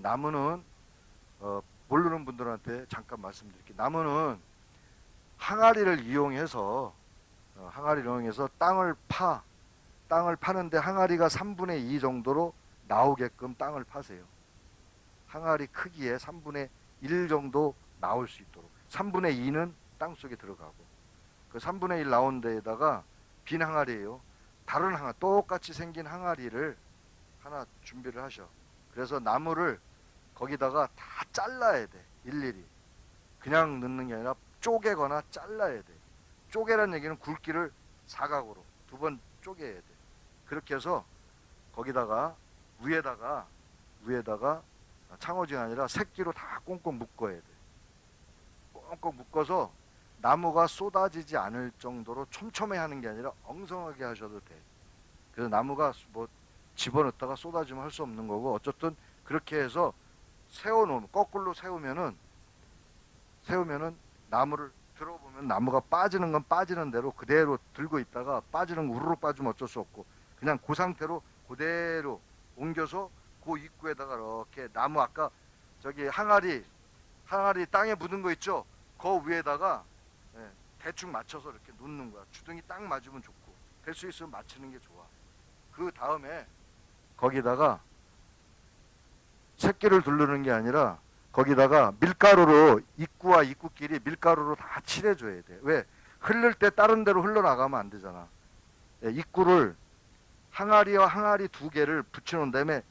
나무는 모르는 분들한테 잠깐 말씀드릴게요. 나무는 항아리를 이용해서 땅을 파는데 항아리가 3분의 2 정도로 나오게끔 땅을 파세요. 항아리 크기에 3분의 1 정도 나올 수 있도록. 3분의 2는 땅 속에 들어가고, 그 3분의 1 나온 데에다가 빈 항아리예요. 다른 똑같이 생긴 항아리를 하나 준비를 하셔. 그래서 나무를 거기다가 다 잘라야 돼. 일일이. 그냥 넣는 게 아니라 쪼개거나 잘라야 돼. 쪼개라는 얘기는 굵기를 사각으로 2번 쪼개야 돼. 그렇게 해서 거기다가 위에다가 창호지가 아니라 새끼로 다 꽁꽁 묶어야 돼. 꽁꽁 묶어서 나무가 쏟아지지 않을 정도로 촘촘해 하는 게 아니라 엉성하게 하셔도 돼. 그래서 나무가 뭐 집어넣다가 쏟아지면 할 수 없는 거고, 어쨌든 그렇게 해서 세워놓으면, 거꾸로 세우면은 나무를 들어보면 나무가 빠지는 건 빠지는 대로 그대로 들고 있다가 빠지는 거 우르르 빠지면 어쩔 수 없고, 그냥 그 상태로 그대로 옮겨서 그 입구에다가 이렇게 나무 아까 저기 항아리 땅에 묻은 거 있죠? 그 위에다가 대충 맞춰서 이렇게 놓는 거야. 주둥이 딱 맞으면 좋고, 될 수 있으면 맞추는 게 좋아. 그 다음에 거기다가 새끼를 두르는 게 아니라 거기다가 밀가루로, 입구와 입구끼리 밀가루로 다 칠해줘야 돼. 왜? 흐를 때 다른 데로 흘러나가면 안 되잖아. 입구를 항아리와 항아리 2개를 붙여놓은 다음에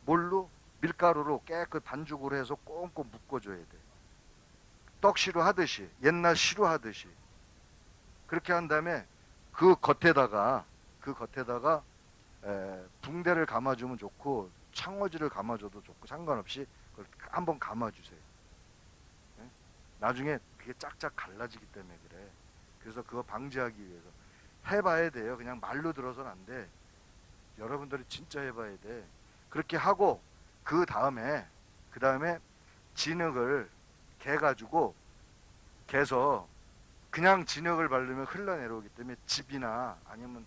뭘로? 밀가루로 깨끗 반죽으로 해서 꽁꽁 묶어줘야 돼. 떡시루 하듯이, 옛날 시루 하듯이. 그렇게 한 다음에 그 겉에다가 붕대를 감아주면 좋고, 창호지를 감아줘도 좋고, 상관없이 그걸 한번 감아주세요. 네? 나중에 그게 짝짝 갈라지기 때문에 그래. 그래서 그거 방지하기 위해서 해봐야 돼요. 그냥 말로 들어서는 안 돼. 여러분들이 진짜 해봐야 돼. 그렇게 하고 그 다음에 진흙을 개서 그냥 진흙을 바르면 흘러내려오기 때문에 집이나 아니면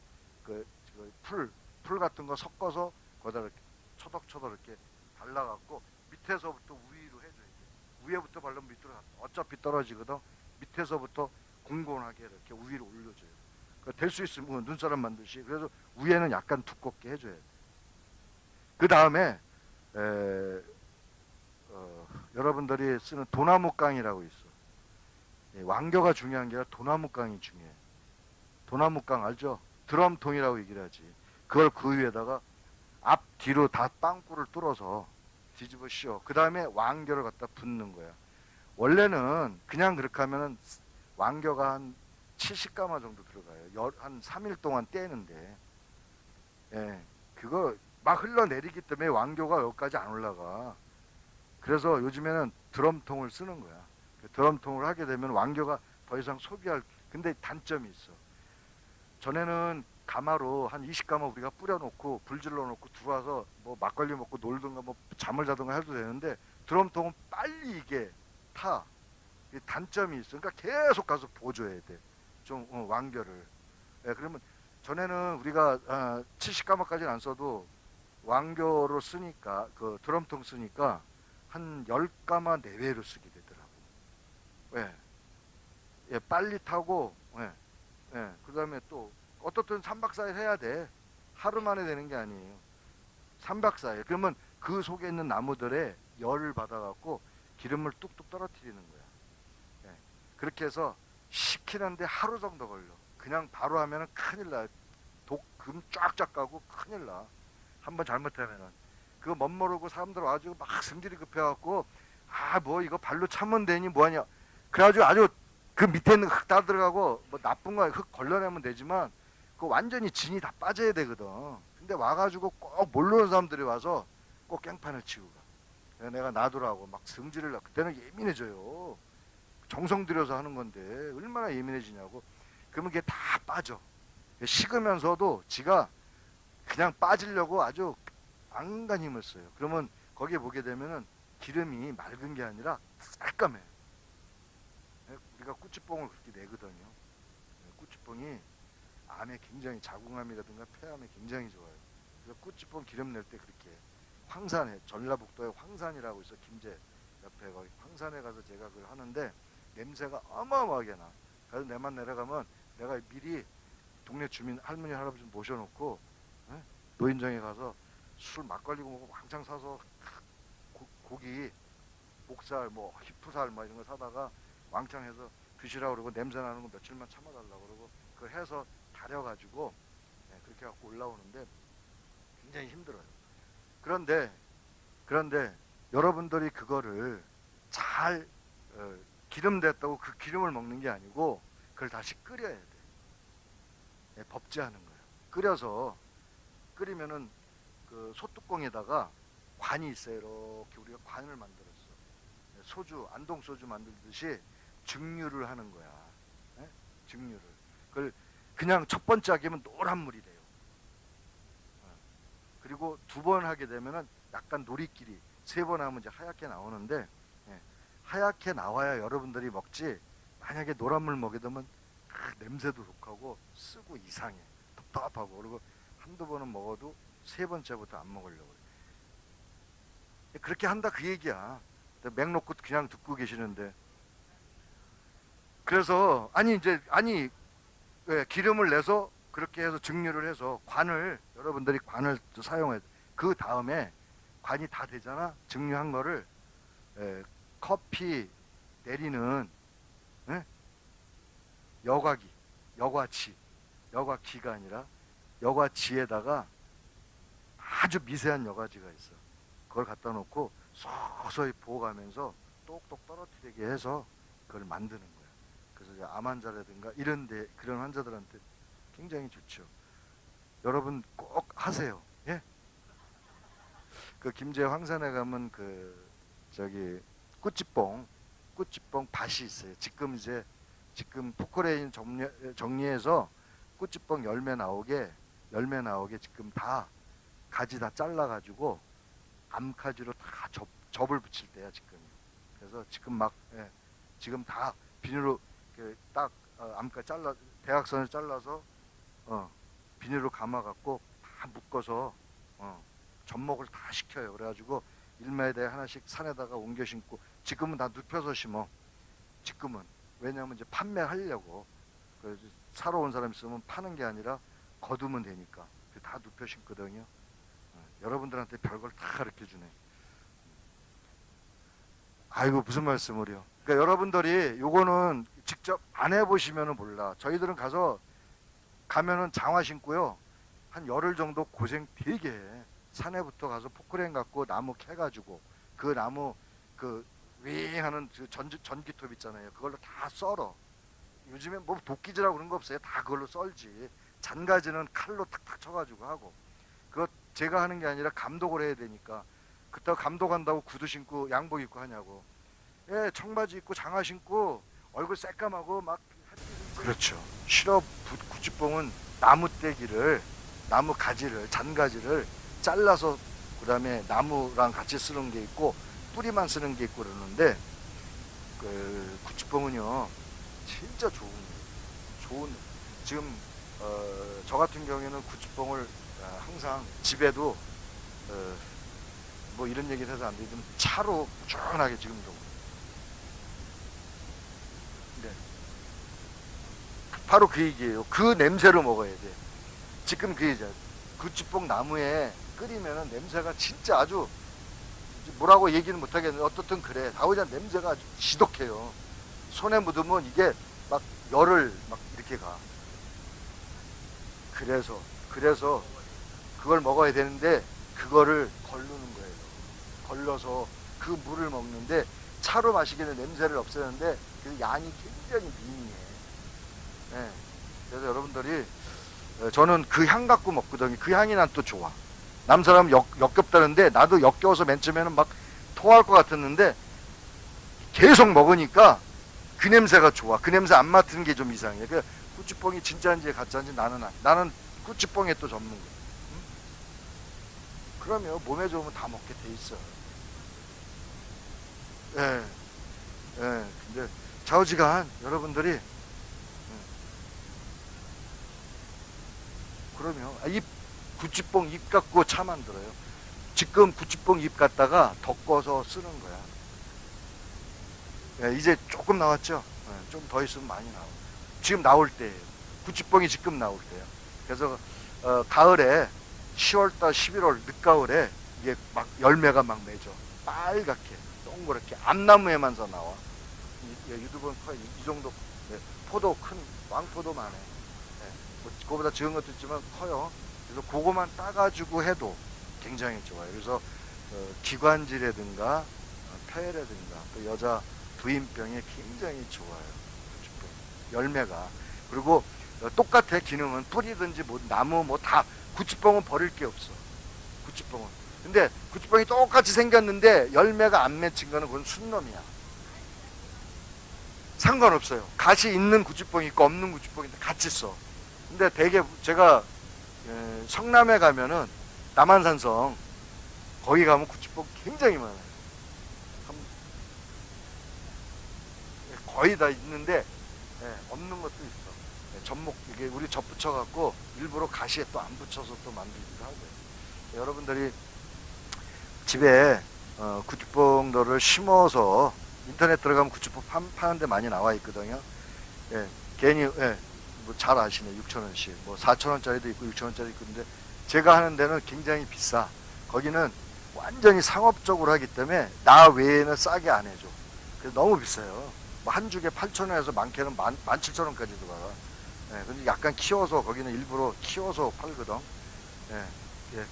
풀 같은 거 섞어서 거기다 이렇게 초덕초덕 이렇게 발라갖고 밑에서부터 위로 해줘야 돼. 위에부터 바르면 밑으로 어차피 떨어지거든. 밑에서부터 공공하게 이렇게 위로 올려줘요. 될 수 있으면 눈사람 만드시. 그래서 위에는 약간 두껍게 해줘야 돼. 그 다음에 여러분들이 쓰는 도나무깡이라고 있어. 왕겨가 중요한 게 아니라 도나무깡이 중요해. 도나무깡 알죠? 드럼통이라고 얘기를 하지. 그걸 그 위에다가 앞 뒤로 다 빵꾸를 뚫어서 뒤집어 씌워. 그 다음에 왕겨를 갖다 붓는 거야. 원래는 그냥 그렇게 하면은 왕겨가 한 70가마 정도 들어가요. 한 3일 동안 떼는데, 그거 막 흘러내리기 때문에 왕겨가 여기까지 안 올라가. 그래서 요즘에는 드럼통을 쓰는 거야. 드럼통을 하게 되면 왕겨가 더 이상 근데 단점이 있어. 전에는 가마로 한 20가마 우리가 뿌려놓고 불질러 놓고 들어와서 뭐 막걸리 먹고 놀든가 뭐 잠을 자든가 해도 되는데, 드럼통은 빨리 이게 타. 단점이 있어. 그러니까 계속 가서 보줘야 돼. 좀 왕겨를. 그러면 전에는 우리가 70가마까지는 안 써도 왕겨로 쓰니까, 그 드럼통 쓰니까 한 10가마 내외로 쓰게 되더라고. 빨리 타고, 그 다음에 또 어떻든 3박 4일 해야 돼. 하루 만에 되는 게 아니에요. 3박 4일. 그러면 그 속에 있는 나무들의 열을 받아갖고 기름을 뚝뚝 떨어뜨리는 거야. 그렇게 해서 식히는데 하루 정도 걸려. 그냥 바로 하면은 큰일 나. 금 쫙쫙 가고 큰일 나. 한번 잘못하면은. 그거 멋모르고 사람들 와가지고 막 승질이 급해갖고, 뭐 이거 발로 차면 되니 뭐하냐. 그래가지고 아주 그 밑에 있는 흙 다 들어가고, 뭐 나쁜 거 흙 걸러내면 되지만 그 완전히 진이 다 빠져야 되거든. 근데 와가지고 꼭 모르는 사람들이 와서 꼭 깽판을 치고 가. 내가 놔두라고 막 승질을 나. 그때는 예민해져요. 정성 들여서 하는 건데 얼마나 예민해지냐고. 그러면 그게 다 빠져. 식으면서도 지가 그냥 빠지려고 아주 안간 힘을 써요. 그러면 거기에 보게 되면은 기름이 맑은 게 아니라 새까매. 우리가 꾸치뽕을 그렇게 내거든요. 꾸치뽕이 암에 굉장히, 자궁암이라든가 폐암에 굉장히 좋아요. 그래서 꾸치뽕 기름 낼 때 그렇게 황산에, 전라북도에 황산이라고 있어. 김제 옆에 거기 황산에 가서 제가 그걸 하는데 냄새가 어마어마하게 나. 그래서 내만 내려가면 내가 미리 동네 주민 할머니 할아버지 모셔놓고 노인정에 가서 술 막걸리고 먹고 왕창 사서 고기 목살 뭐 히프살 뭐 이런 거 사다가 왕창 해서 드시라고 그러고 냄새 나는 거 며칠만 참아달라고 그러고 그걸 해서 다려가지고 그렇게 갖고 올라오는데 굉장히 힘들어요. 그런데 여러분들이 그거를 잘 기름 됐다고 그 기름을 먹는 게 아니고 그걸 다시 끓여야 돼. 법제하는 거예요. 끓이면은 그 소뚜껑에다가 관이 있어요. 이렇게 우리가 관을 만들었어. 소주, 안동 소주 만들듯이 증류를 하는 거야. 증류를. 그걸 그냥 첫 번째 하기면 노란 물이 돼요. 그리고 두 번 하게 되면은 약간 노리끼리, 세 번 하면 이제 하얗게 나오는데 하얗게 나와야 여러분들이 먹지. 만약에 노란 물 먹게 되면 냄새도 독하고 쓰고 이상해. 답답하고. 그리고 한두 번은 먹어도 세 번째부터 안 먹으려고 그래. 그렇게 한다 그 얘기야. 맥 놓고 그냥 듣고 계시는데. 그래서 기름을 내서 그렇게 해서 증류를 해서 여러분들이 관을 사용해. 그 다음에 관이 다 되잖아. 증류한 거를 커피 내리는 여과기가 아니라 여과지에다가 아주 미세한 여과지가 있어. 그걸 갖다 놓고 서서히 부어가면서 똑똑 떨어뜨리게 해서 그걸 만드는 거야. 그래서 이제 암 환자라든가 이런데 그런 환자들한테 굉장히 좋죠. 여러분 꼭 하세요. 예? 그 김제 황산에 가면 꾸찌뽕 밭이 있어요. 지금 포크레인 정리해서 꾸찌뽕 열매 나오게 지금 다 가지 다 잘라가지고 암가지로 다 접을 붙일 때야 지금. 그래서 지금 다 비닐로 딱 암가 대각선을 잘라서 비닐로 감아갖고 다 묶어서 접목을 다 시켜요. 그래가지고 1m에 하나씩 산에다가 옮겨 심고 지금은 다 눕혀서 심어. 지금은 왜냐하면 이제 판매하려고. 그래서 사러 온 사람 있으면 파는 게 아니라 거두면 되니까 다 눕혀 심거든요. 여러분들한테 별걸 다 가르쳐 주네. 아이고 무슨 말씀을요. 그러니까 여러분들이 요거는 직접 안 해보시면 몰라. 저희들은 가면은 장화 신고요. 한 열흘 정도 고생 되게 해. 산에부터 가서 포크레인 갖고 나무 캐가지고 그 나무 윙 하는 전기톱 있잖아요. 그걸로 다 썰어. 요즘에 뭐 도끼질하고 그런 거 없어요. 다 그걸로 썰지. 잔가지는 칼로 탁탁 쳐가지고 하고. 그거 제가 하는 게 아니라 감독을 해야 되니까. 그때 감독한다고 구두 신고 양복 입고 하냐고. 청바지 입고 장화 신고 얼굴 새까마고 막. 그렇죠. 실업 구찌뽕은 나무 가지를 잔가지를 잘라서 그다음에 나무랑 같이 쓰는 게 있고 뿌리만 쓰는 게 있고 그러는데 그 구찌뽕은요 진짜 좋은 지금 저 같은 경우에는 구찌뽕을 항상 집에도 뭐 이런 얘기를 해서 안 되지만 차로 꾸준하게 지금도 바로 그 얘기예요. 그 냄새로 먹어야 돼. 지금 그 얘기죠. 구찌뽕 나무에 끓이면은 냄새가 진짜 아주 뭐라고 얘기는 못하겠는데 어떻든 그래. 다오잔 냄새가 아주 지독해요. 손에 묻으면 이게 막 열을 막 이렇게 가. 그래서 그걸 먹어야 되는데 그거를 걸르는 거예요. 걸러서 그 물을 먹는데 차로 마시기에는 냄새를 없애는데 그 양이 굉장히 미미해. 네. 그래서 여러분들이 저는 그 향 갖고 먹거든요. 그 향이 난 또 좋아. 남 사람 역겹다는데 나도 역겨워서 맨 처음에는 막 토할 것 같았는데 계속 먹으니까 그 냄새가 좋아. 그 냄새 안 맡는 게 좀 이상해. 그 꾸찌뽕이 진짜인지 가짜인지 나는 꾸찌뽕에 또 전문가. 응? 그러면 몸에 좋으면 다 먹게 돼 있어. 근데 좌우지간 여러분들이 그러면 이 구찌뽕 잎 갖고 차 만들어요. 지금 구찌뽕 잎 갖다가 덮어서 쓰는 거야. 예, 이제 조금 나왔죠? 예, 좀 더 있으면 많이 나와. 지금 나올 때예요. 구찌뽕이 지금 나올 때야. 그래서 가을에 10월달 11월 늦가을에 이게 막 열매가 막 맺어. 빨갛게 동그랗게 암나무에만서 나와. 유두번 커. 이 정도. 예, 포도 큰 왕포도 많아. 예, 뭐 그거보다 적은 것도 있지만 커요. 그래서 그거만 따가지고 해도 굉장히 좋아요. 그래서 기관지라든가 폐라든가 또 여자 부인병에 굉장히 좋아요. 구찌뽕 열매가. 그리고 똑같아. 기능은 뿌리든지 뭐 나무 뭐 다. 구찌뽕은 버릴 게 없어. 구찌뽕은. 근데 구찌뽕이 똑같이 생겼는데 열매가 안 맺힌 거는 그건 순놈이야. 상관없어요. 갓이 있는 구찌뽕이 있고 없는 구찌뽕이 같이 써. 근데 대개 제가 성남에 가면은 남한산성 거기 가면 구찌뽕 굉장히 많아요. 거의 다 있는데 없는 것도 있어. 접목 이게 우리 접 붙여갖고 일부러 가시에 또 안 붙여서 또 만들기도 하고요. 여러분들이 집에 구찌뽕들을 심어서 인터넷 들어가면 구찌뽕 파는 데 많이 나와 있거든요. 예, 괜히 뭐 잘 아시네. 6,000원씩 뭐 4,000원짜리도 있고 6,000원짜리 있고. 근데 제가 하는 데는 굉장히 비싸. 거기는 완전히 상업적으로 하기 때문에 나 외에는 싸게 안 해줘. 그래서 너무 비싸요. 뭐 한 죽에 8,000원에서 많게는 17,000원까지도 가. 예, 근데 약간 키워서 거기는 일부러 키워서 팔거든. 예, 예.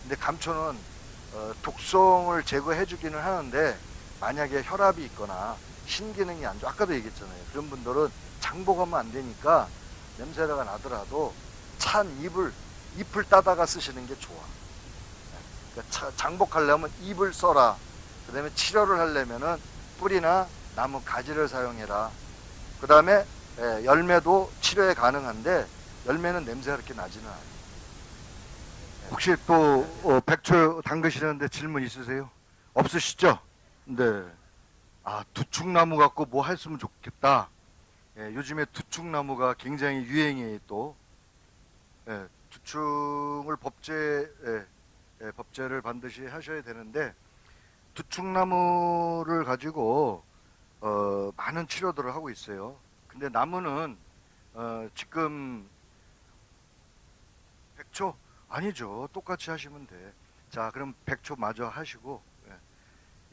근데 감초는 독성을 제거해 주기는 하는데 만약에 혈압이 있거나 신기능이 안 좋아, 아까도 얘기했잖아요. 그런 분들은 장복하면 안 되니까 냄새가 나더라도 찬 잎을 따다가 쓰시는 게 좋아. 그러니까 장복하려면 잎을 써라. 그 다음에 치료를 하려면은 뿌리나 나무 가지를 사용해라. 그 다음에 열매도 치료에 가능한데 열매는 냄새가 그렇게 나지는 않아요. 혹시 또 백초 담그시는데 질문 있으세요? 없으시죠? 네. 아, 두충나무 갖고 뭐 했으면 좋겠다. 예, 요즘에 두충나무가 굉장히 유행이에요. 또 두충을 법제를 반드시 하셔야 되는데 두충나무를 가지고 많은 치료들을 하고 있어요. 근데 나무는 지금 백초 아니죠. 똑같이 하시면 돼. 자, 그럼 백초 마저 하시고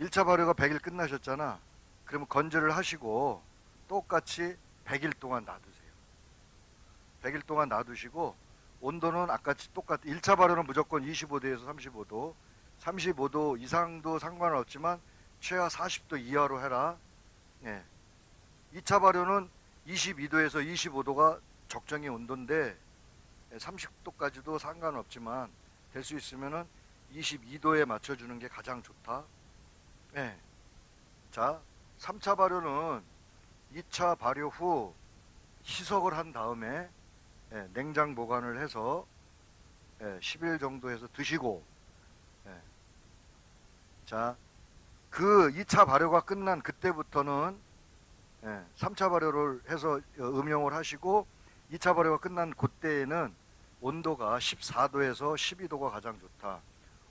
1차 발효가 100일 끝나셨잖아. 그러면 건조를 하시고 똑같이 100일 동안 놔두세요. 100일 동안 놔두시고 온도는 아까같이 똑같아. 1차 발효는 무조건 25도에서 35도. 35도 이상도 상관은 없지만 최하 40도 이하로 해라. 예. 2차 발효는 22도에서 25도가 적정의 온도인데 30도까지도 상관없지만 될 수 있으면은 22도에 맞춰주는 게 가장 좋다. 예. 자, 3차 발효는 2차 발효 후 희석을 한 다음에 냉장 보관을 해서 10일 정도 해서 드시고, 자, 그 2차 발효가 끝난 그때부터는 3차 발효를 해서 음용을 하시고 2차 발효가 끝난 그때에는 온도가 14도에서 12도가 가장 좋다.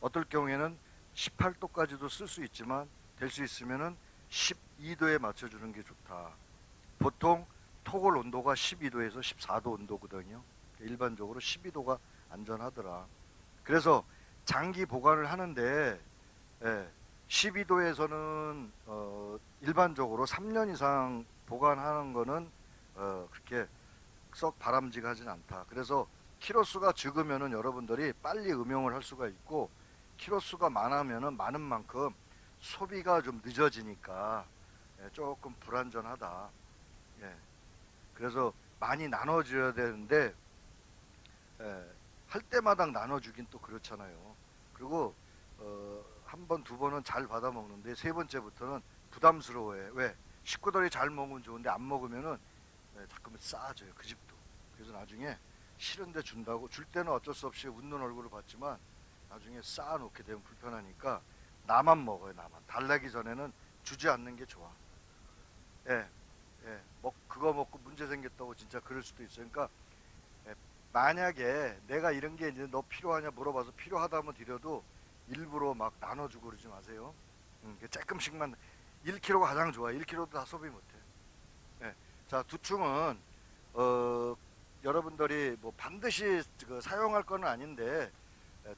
어떨 경우에는 18도까지도 쓸 수 있지만 될 수 있으면은 12도에 맞춰주는 게 좋다. 보통 토골 온도가 12도에서 14도 온도거든요. 일반적으로 12도가 안전하더라. 그래서 장기 보관을 하는데 12도에서는 일반적으로 3년 이상 보관하는 거는 그렇게 썩 바람직하진 않다. 그래서 키로수가 적으면은 여러분들이 빨리 음용을 할 수가 있고 키로수가 많으면은 많은 만큼 소비가 좀 늦어지니까 조금 불안전하다. 그래서 많이 나눠줘야 되는데 할 때마다 나눠주긴 또 그렇잖아요. 그리고 한 번, 두 번은 잘 받아 먹는데 세 번째부터는 부담스러워해. 왜? 식구들이 잘 먹으면 좋은데 안 먹으면은 자꾸만 쌓아줘요. 그 집도. 그래서 나중에 싫은데 준다고 줄 때는 어쩔 수 없이 웃는 얼굴을 봤지만 나중에 쌓아놓게 되면 불편하니까 나만 먹어요. 나만. 달라기 전에는 주지 않는 게 좋아. 그거 먹고 문제 생겼다고 진짜 그럴 수도 있어요. 그러니까 만약에 내가 이런 게 이제 너 필요하냐 물어봐서 필요하다면 드려도 일부러 막 나눠주고 그러지 마세요. 조금씩만. 1kg가 가장 좋아. 1kg도 다 소비 못해. 예. 자, 두충은 여러분들이 뭐 반드시 그 사용할 건 아닌데,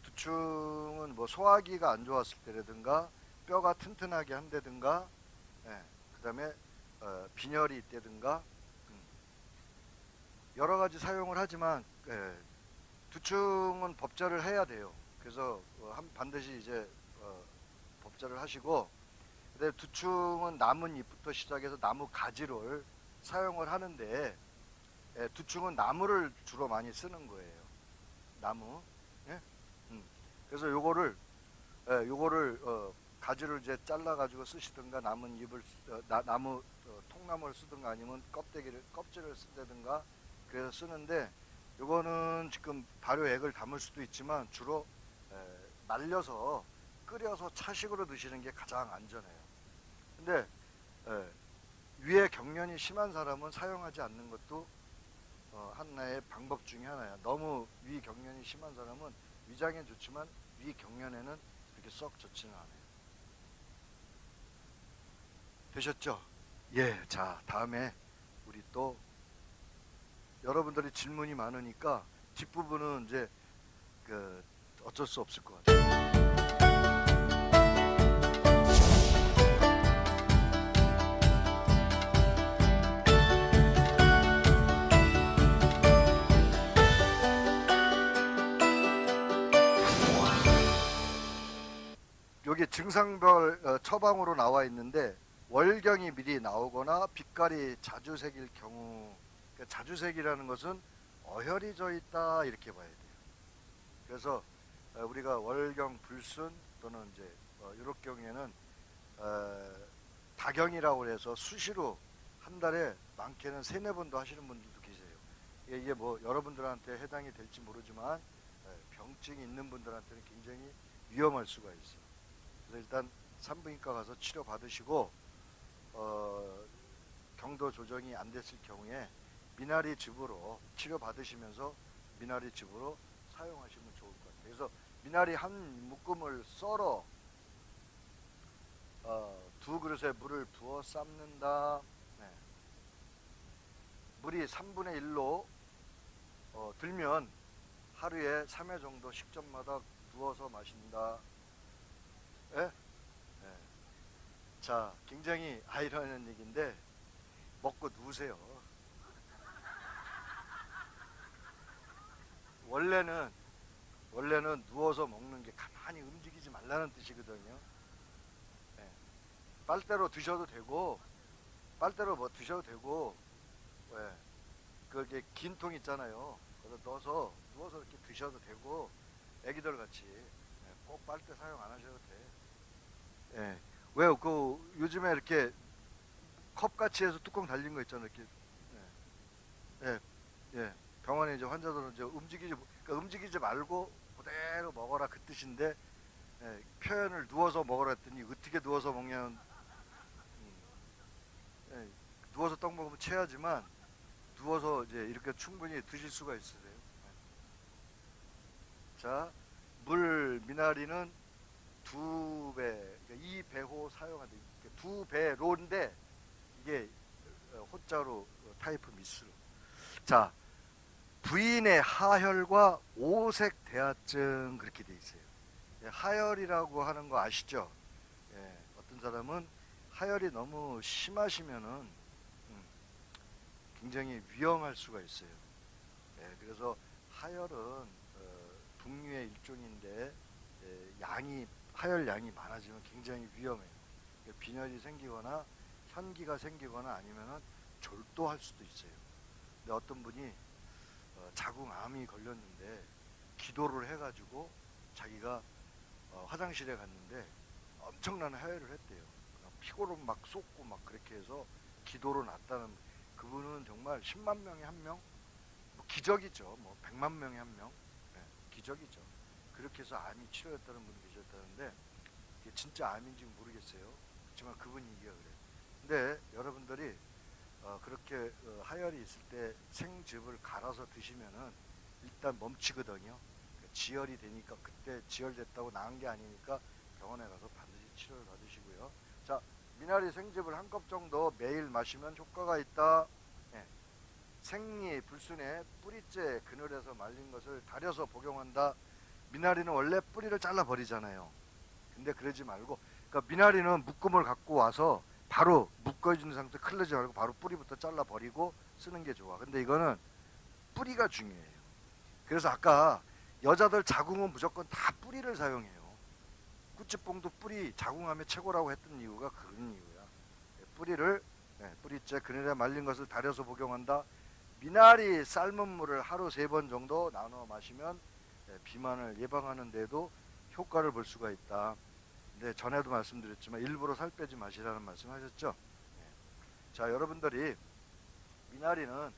두충은 뭐 소화기가 안 좋았을 때라든가 뼈가 튼튼하게 한다든가, 그다음에 빈혈이 있다든가, 여러 가지 사용을 하지만, 두충은 법절을 해야 돼요. 그래서 반드시 이제 법절을 하시고, 근데 두충은 나뭇잎부터 시작해서 나무 가지를 사용을 하는데, 두충은 나무를 주로 많이 쓰는 거예요. 나무. 예? 그래서 요거를 가지를 이제 잘라 가지고 쓰시든가 나뭇잎을 나무 통나무를 쓰든가 아니면 껍질을 쓴다든가 그래서 쓰는데, 요거는 지금 발효액을 담을 수도 있지만 주로 말려서 끓여서 차식으로 드시는 게 가장 안전해요. 근데 위에 경련이 심한 사람은 사용하지 않는 것도 하나의 방법 중에 하나야. 너무 위 경련이 심한 사람은 위장에 좋지만 위 경련에는 그렇게 썩 좋지는 않아요. 되셨죠? 예. 자, 다음에 우리 또 여러분들이 질문이 많으니까 뒷부분은 이제 어쩔 수 없을 것 같아요. 여기 증상별 처방으로 나와 있는데, 월경이 미리 나오거나 빛깔이 자주 새길 경우, 그러니까 자주 색이라는 것은 어혈이 져 있다 이렇게 봐야 돼요. 그래서 우리가 월경 불순 또는 이제 이럴 경우에는 다경이라고 해서 수시로 한 달에 많게는 3-4번도 하시는 분들도 계세요. 이게 뭐 여러분들한테 해당이 될지 모르지만 병증이 있는 분들한테는 굉장히 위험할 수가 있어요. 그래서 일단 산부인과 가서 치료 받으시고, 경도 조정이 안 됐을 경우에 미나리즙으로 치료 받으시면서 미나리즙으로 사용하시면 좋을 것 같아요. 그래서 미나리 한 묶음을 썰어 2그릇에 물을 부어 삶는다. 물이 3분의 1로 들면 하루에 3회 정도 식전마다 부어서 마신다. 예? 예. 자, 굉장히 아이러니한 얘기인데 먹고 누우세요. 원래는 누워서 먹는 게 가만히 움직이지 말라는 뜻이거든요. 예. 빨대로 드셔도 되고, 빨대로 뭐 드셔도 되고, 예. 그게 긴 통 있잖아요. 그래서 넣어서 누워서 이렇게 드셔도 되고, 애기들 같이 꼭 빨대 사용 안 하셔도 돼. 예. 왜요? 요즘에 이렇게 컵같이 해서 뚜껑 달린 거 있잖아요. 이렇게. 예. 예. 예. 병원에 이제 환자들은 이제 그러니까 움직이지 말고 그대로 먹어라 그 뜻인데, 표현을 누워서 먹으라 했더니 어떻게 누워서 먹냐는, 누워서 떡 먹으면 체하지만 누워서 이제 이렇게 충분히 드실 수가 있으세요. 자, 미나리는 2배, 그러니까 2배호 사용하는데, 2배로인데 이게 호자로 타이프 미스로. 자, 부인의 하혈과 오색 대하증 그렇게 돼 있어요. 하혈이라고 하는 거 아시죠? 어떤 사람은 하혈이 너무 심하시면은 굉장히 위험할 수가 있어요. 그래서 하혈은 북류의 일종인데, 하혈 양이 많아지면 굉장히 위험해요. 빈혈이 생기거나 현기가 생기거나 아니면은 졸도할 수도 있어요. 근데 어떤 분이 자궁암이 걸렸는데 기도를 해가지고 자기가 화장실에 갔는데 엄청난 하혈을 했대요. 피고로 막 쏟고 막 그렇게 해서 기도로 났다는, 그분은 정말 10만 명에 한 명, 뭐 기적이죠. 뭐 100만 명에 한 명, 기적이죠. 그렇게 해서 암이 치료했다는 분이 계셨다는데, 이게 진짜 암인지 모르겠어요. 그렇지만 그분 얘기가 그래요. 근데 여러분들이 그렇게 하혈이 있을 때 생즙을 갈아서 드시면은 일단 멈추거든요. 지혈이 되니까 그때 지혈됐다고 나은 게 아니니까 병원에 가서 반드시 치료를 받으시고요. 자, 미나리 생즙을 한 컵 정도 매일 마시면 효과가 있다. 네. 생리 불순에 뿌리째 그늘에서 말린 것을 달여서 복용한다. 미나리는 원래 뿌리를 잘라 버리잖아요. 근데 그러지 말고, 그러니까 미나리는 묶음을 갖고 와서 바로 묶어주는 상태 큰일 나지 말고 바로 뿌리부터 잘라 버리고 쓰는 게 좋아. 근데 이거는 뿌리가 중요해요. 그래서 아까 여자들 자궁은 무조건 다 뿌리를 사용해요. 꾸치뽕도 뿌리 자궁하면 최고라고 했던 이유가 그런 이유야. 뿌리를 뿌리째 그늘에 말린 것을 달여서 복용한다. 미나리 삶은 물을 하루 3번 정도 나눠 마시면 비만을 예방하는 데도 효과를 볼 수가 있다. 근데 전에도 말씀드렸지만 일부러 살 빼지 마시라는 말씀하셨죠. 자, 여러분들이 미나리는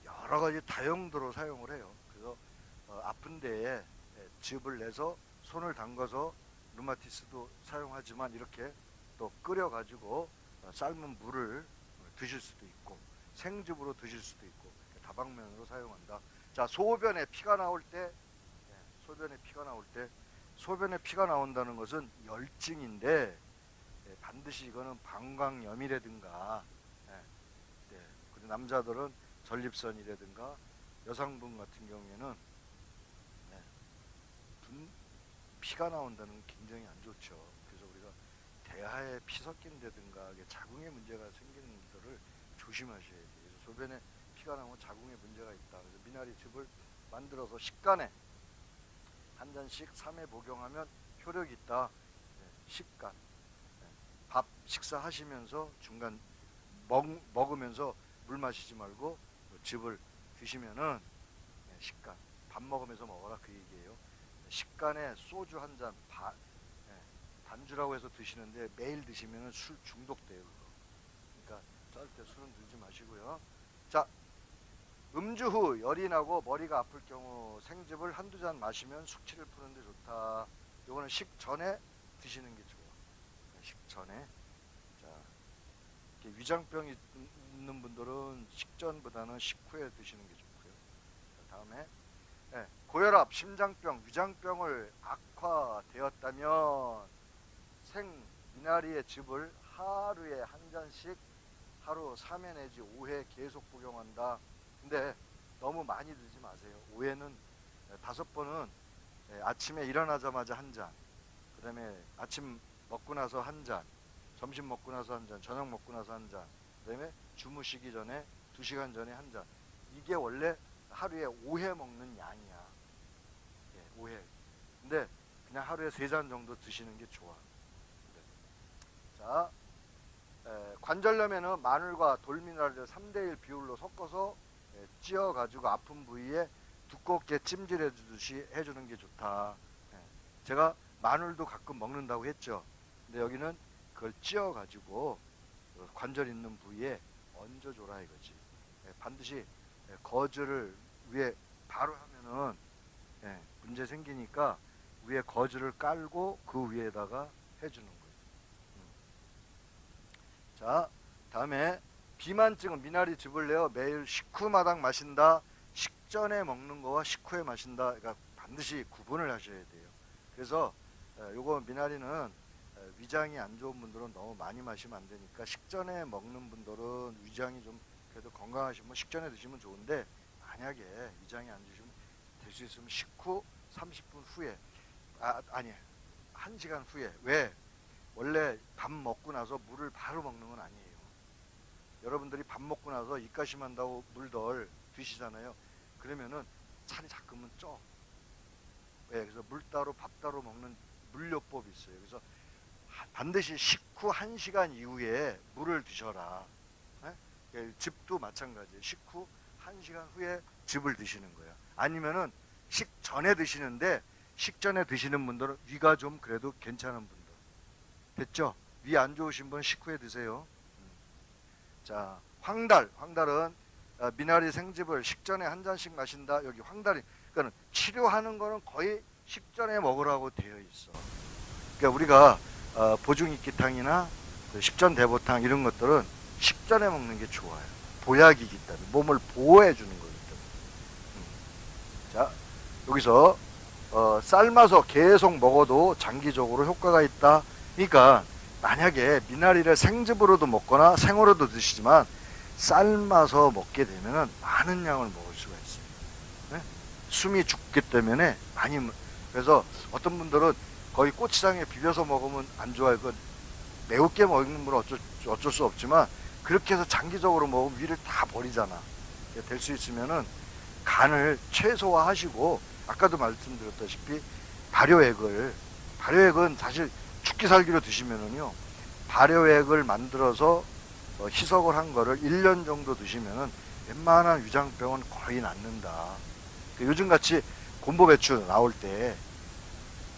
여러 가지 다용도로 사용을 해요. 그래서 아픈 데에 즙을 내서 손을 담가서 루마티스도 사용하지만 이렇게 또 끓여 가지고 삶은 물을 드실 수도 있고 생즙으로 드실 수도 있고 다방면으로 사용한다. 자, 소변에 피가 나올 때 소변에 피가 나온다는 것은 열증인데 반드시 이거는 방광염이라든가 그리고 남자들은 전립선이라든가 여성분 같은 경우에는 피가 나온다는 건 굉장히 안 좋죠. 그래서 우리가 대하에 피 섞인다든가 자궁에 문제가 생기는 분들을 조심하셔야 돼요. 그래서 소변에 피가 나오면 자궁에 문제가 있다. 그래서 미나리 즙을 만들어서 식간에 한 잔씩 3회 복용하면 효력이 있다. 식간. 밥 식사하시면서 중간 먹으면서 물 마시지 말고 즙을 드시면은 식간. 밥 먹으면서 먹어라 그 얘기예요. 식간에 소주 한 잔 반주라고 해서 드시는데 매일 드시면은 술 중독돼요. 그러니까 절대 술은 들지 마시고요. 자, 음주 후 열이 나고 머리가 아플 경우 생즙을 한두 잔 마시면 숙취를 푸는데 좋다. 이거는 식전에 드시는 게 좋아. 식전에. 자, 이렇게 위장병이 있는 분들은 식전보다는 식후에 드시는 게 좋고요. 자, 다음에 고혈압, 심장병, 위장병을 악화되었다면 생 미나리의 즙을 하루에 한 잔씩 하루 3회 내지 5회 계속 복용한다. 근데 너무 많이 들지 마세요. 5회는 5번은 아침에 일어나자마자 한 잔, 그 다음에 아침 먹고 나서 한 잔, 점심 먹고 나서 한 잔, 저녁 먹고 나서 한 잔, 그 다음에 주무시기 전에 2시간 전에 한 잔. 이게 원래 하루에 5회 먹는 양이야. 5회. 근데 그냥 하루에 3잔 정도 드시는 게 좋아. 자, 관절염에는 마늘과 돌미나리를 3대1 비율로 섞어서 찧어 가지고 아픈 부위에 두껍게 찜질해 주듯이 해주는 게 좋다. 제가 마늘도 가끔 먹는다고 했죠. 근데 여기는 그걸 찧어 가지고 관절 있는 부위에 얹어줘라 이거지. 반드시 거즈를 위에 바로 하면은 문제 생기니까 위에 거즈를 깔고 그 위에다가 해주는 거예요. 자, 다음에 비만증은 미나리 즙을 내어 매일 식후마당 마신다. 식전에 먹는 거와 식후에 마신다. 그러니까 반드시 구분을 하셔야 돼요. 그래서 요거 미나리는 위장이 안 좋은 분들은 너무 많이 마시면 안 되니까 식전에 먹는 분들은 위장이 좀 그래도 건강하시면 식전에 드시면 좋은데 만약에 위장이 안 좋으시면 될 수 있으면 식후 30분 후에 아니 1시간 후에. 왜? 원래 밥 먹고 나서 물을 바로 먹는 건 아니에요. 여러분들이 밥 먹고 나서 입가심한다고 물 덜 드시잖아요. 그러면은 살이 자꾸만 쪄. 왜? 그래서 물 따로 밥 따로 먹는 물요법이 있어요. 그래서 반드시 식후 1시간 이후에 물을 드셔라. 즙도 마찬가지예요. 식후 1시간 후에 즙을 드시는 거예요. 아니면은 식전에 드시는데 식전에 드시는 분들은 위가 좀 그래도 괜찮은 분들. 됐죠? 위 안 좋으신 분은 식후에 드세요. 자, 황달은 미나리 생즙을 식전에 한 잔씩 마신다. 여기 황달이 그러니까 치료하는 거는 거의 식전에 먹으라고 되어 있어. 그러니까 우리가 보중익기탕이나 식전대보탕 이런 것들은 식전에 먹는 게 좋아요. 보약이기 때문에 몸을 보호해 주는 거기 때문에. 자, 여기서 삶아서 계속 먹어도 장기적으로 효과가 있다. 그러니까 만약에 미나리를 생즙으로도 먹거나 생으로도 드시지만 삶아서 먹게 되면 많은 양을 먹을 수가 있어요. 네? 숨이 죽기 때문에 많이. 그래서 어떤 분들은 거의 고추장에 비벼서 먹으면 안 좋아요. 그 매우게 먹는 분은 어쩔 수 없지만 그렇게 해서 장기적으로 먹으면 위를 다 버리잖아. 될 수 있으면은 간을 최소화하시고, 아까도 말씀드렸다시피 발효액은 사실 죽기 살기로 드시면은요, 발효액을 만들어서 희석을 한 거를 1년 정도 드시면은 웬만한 위장병은 거의 낫는다. 요즘같이 곰보배추 나올 때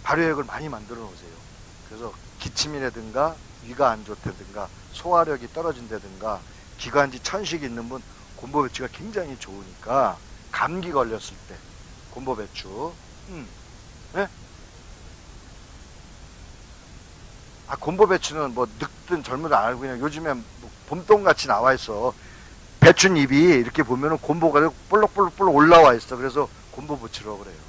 발효액을 많이 만들어 놓으세요. 그래서 기침이라든가 위가 안 좋다든가 소화력이 떨어진다든가 기관지 천식이 있는 분 곰보배추가 굉장히 좋으니까, 감기 걸렸을 때 곰보배추. 네? 곰보배추는 뭐 늙든 젊든 안 알고 그냥 요즘에 뭐 봄동같이 나와 있어. 배춧잎이 이렇게 보면은 곰보가 볼록볼록 올라와 있어. 그래서 곰보배추라고 그래요.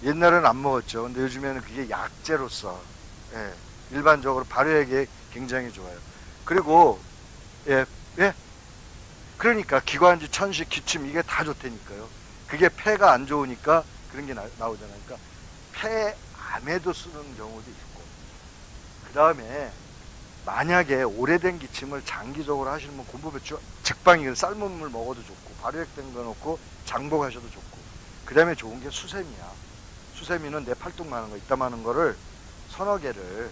옛날에는 안 먹었죠. 근데 요즘에는 그게 약재로서, 예, 일반적으로 발효액에 굉장히 좋아요. 그리고 예, 예, 그러니까 기관지, 천식, 기침 이게 다 좋다니까요. 그게 폐가 안 좋으니까 그런 게 나오잖아요. 그러니까 폐암에도 쓰는 경우도 있고. 그 다음에 만약에 오래된 기침을 장기적으로 하시는 분 곰보배추 즉방이 삶은 물 먹어도 좋고, 발효액된 거 넣고 장복하셔도 좋고. 그 다음에 좋은 게 수세미야. 수세미는 내 팔뚝 많은 거, 이따 많은 거를 서너 개를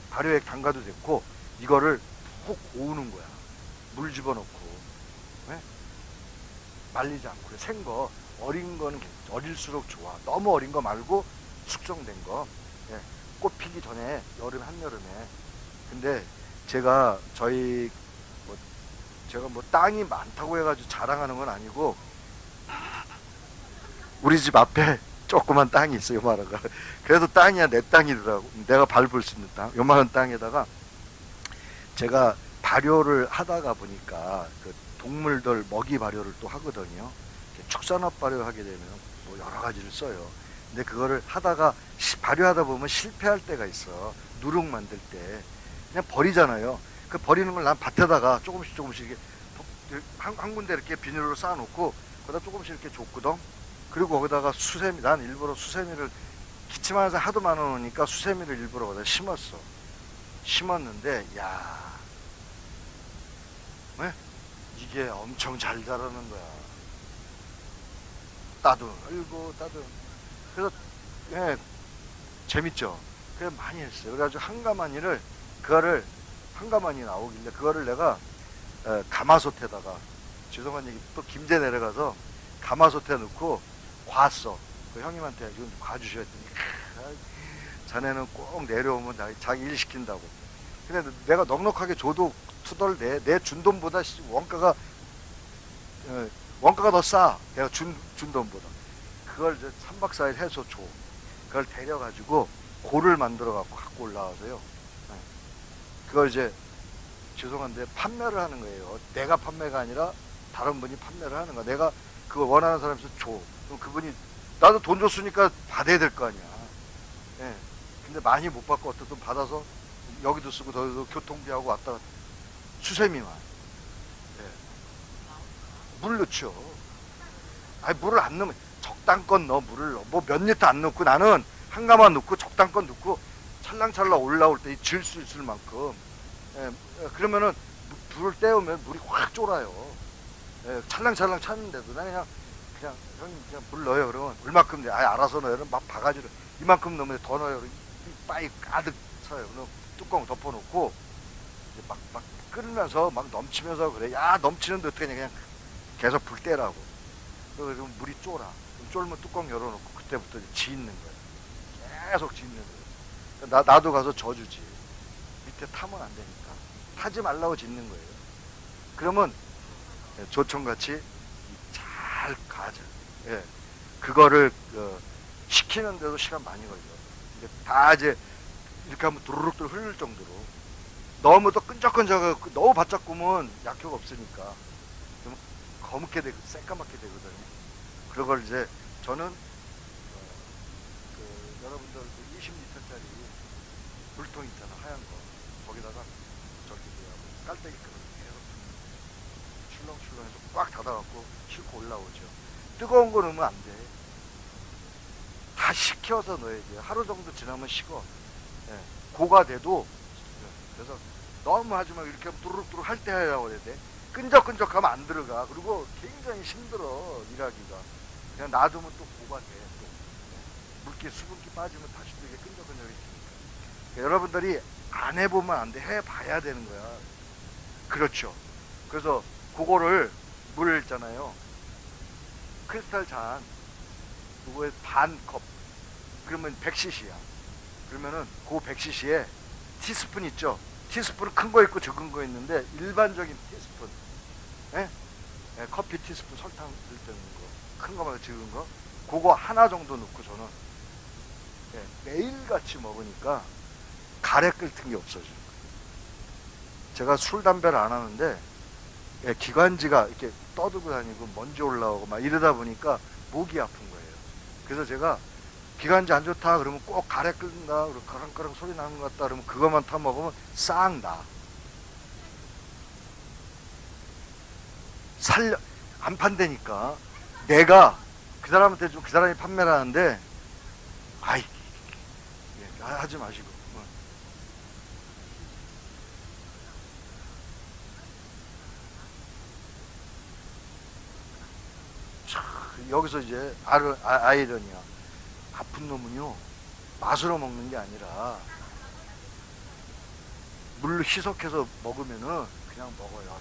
발효액 담가도 됐고, 이거를 푹 고우는 거야. 물 집어넣고, 네? 말리지 않고. 생거 어린 거는 어릴수록 좋아. 너무 어린 거 말고 숙성된 거. 예. 꽃 피기 전에 한여름에. 근데 제가 제가 뭐 땅이 많다고 해가지고 자랑하는 건 아니고, 우리 집 앞에 조그만 땅이 있어요, 요만한 거. 그래도 땅이야, 내 땅이더라고. 내가 밟을 수 있는 땅. 요만한 땅에다가 제가 발효를 하다가 보니까 그 동물들 먹이 발효를 또 하거든요. 축산업 발효하게 되면 뭐 여러 가지를 써요. 근데 그거를 하다가 발효하다 보면 실패할 때가 있어. 누룩 만들 때 그냥 버리잖아요. 그 버리는 걸 난 밭에다가 조금씩 이렇게 한 군데 이렇게 비닐로 쌓아놓고 거기다 조금씩 이렇게 줬거든. 그리고 거기다가 수세미, 난 일부러 수세미를, 기침하는 사람 하도 많으니까 수세미를 일부러 거기다 심었는데, 야, 왜? 이게 엄청 잘 자라는 거야. 따도. 그래서 예, 재밌죠. 그래 많이 했어요. 그래가지고 한가마니 나오길래 그거를 내가 가마솥에다가, 죄송한 얘기 또 김제 내려가서 가마솥에 넣고 과써. 그 형님한테 이건 과주셔야 했더니, 자네는 꼭 내려오면 자기 일 시킨다고. 근데 내가 넉넉하게 줘도 투덜대. 내 준 돈보다 원가가 더 싸. 내가 준 돈보다. 그걸 이제 3박 4일 해서 줘. 그걸 데려가지고 고를 갖고 올라와서요. 그걸 이제, 죄송한데 판매를 하는 거예요. 내가 판매가 아니라 다른 분이 판매를 하는 거야. 내가 그거 원하는 사람한테 줘. 그럼 그분이, 나도 돈 줬으니까 받아야 될 거 아니야. 예. 근데 많이 못 받고 어떤 돈 받아서 여기도 쓰고 저기도 교통비하고 왔다 갔다. 수세미만. 예. 물 넣죠. 물을 안 넣으면 적당껏 넣어. 물을 넣어. 뭐 몇 리터 안 넣고, 나는 한 가마 넣고 적당껏 넣고 찰랑찰랑 올라올 때 질 수 있을 만큼. 예. 그러면은 불을 떼우면 물이 확 쫄아요. 예. 찰랑찰랑 찼는데도 나는 그냥 형님 그냥 물 넣어요. 그러면 얼마큼 돼? 알아서 넣어요. 막 바가지로 이만큼 넣으면 더 넣어요. 빠이 가득 차요. 그럼 뚜껑 덮어놓고 이제 막 끓으면서 막 넘치면서, 그래. 야, 넘치는데 어떻게 하냐. 그냥 계속 불 떼라고. 그러면 물이 쫄아. 쫄면 뚜껑 열어놓고 그때부터 짓는 거예요. 계속 짓는 거예요. 나도 가서 져주지. 밑에 타면 안 되니까. 타지 말라고 짓는 거예요. 그러면 조청같이 잘 가져. 예. 그거를 시키는데도 시간 많이 걸려. 다 이제 이렇게 하면 두루룩 흘릴 정도로. 너무 또 끈적끈적하고 너무 바짝 구우면 약효가 없으니까 좀 거묻게 되고 새까맣게 되거든요. 그런 걸 이제 저는 여러분들 20리터짜리 물통 있잖아, 하얀 거. 거기다가 저기 깔때기 그릇 계속 출렁출렁해서 꽉 닫아갖고 싣고 올라오죠. 뜨거운 거 넣으면 안 돼. 다 식혀서 넣어야 돼요. 하루 정도 지나면 식어. 예. 고가 돼도. 그래서 너무 하지 말고 이렇게 두루룩두룩 할 때 하려고 그래야 돼. 끈적끈적하면 안 들어가. 그리고 굉장히 힘들어, 일하기가. 그냥 놔두면 또 고가 돼. 또. 물기, 수분기 빠지면 다시 또 이게 끈적끈적해지니까. 그러니까 여러분들이 안 해보면 안 돼. 해봐야 되는 거야. 그렇죠. 그래서 그거를 물 있잖아요. 크리스탈 잔, 그거에 반 컵. 그러면 100cc야. 그러면은 그 100cc에 티스푼 있죠. 티스푼은 큰 거 있고 적은 거 있는데 일반적인 티스푼, 예? 예, 커피 티스푼 설탕 넣을 때 넣는 거, 큰 거마다 적은 거, 그거 하나 정도 넣고 저는 예, 매일같이 먹으니까 가래 끓는 게 없어져요. 제가 술 담배를 안 하는데 예, 기관지가 이렇게 떠들고 다니고 먼지 올라오고 막 이러다 보니까 목이 아픈 거예요. 그래서 제가 기관지 안 좋다 그러면 꼭 가래 끓는다, 그리고 까랑까랑 소리 나는 것 같다 그러면 그것만 타 먹으면 싹 나. 살려 안 판다니까. 내가 그 사람한테 좀, 그 사람이 판매를 하는데 아이 예, 하지 마시고. 참, 여기서 이제 아이러니야. 아픈 놈은요 맛으로 먹는 게 아니라 물로 희석해서 먹으면은 그냥 먹어요.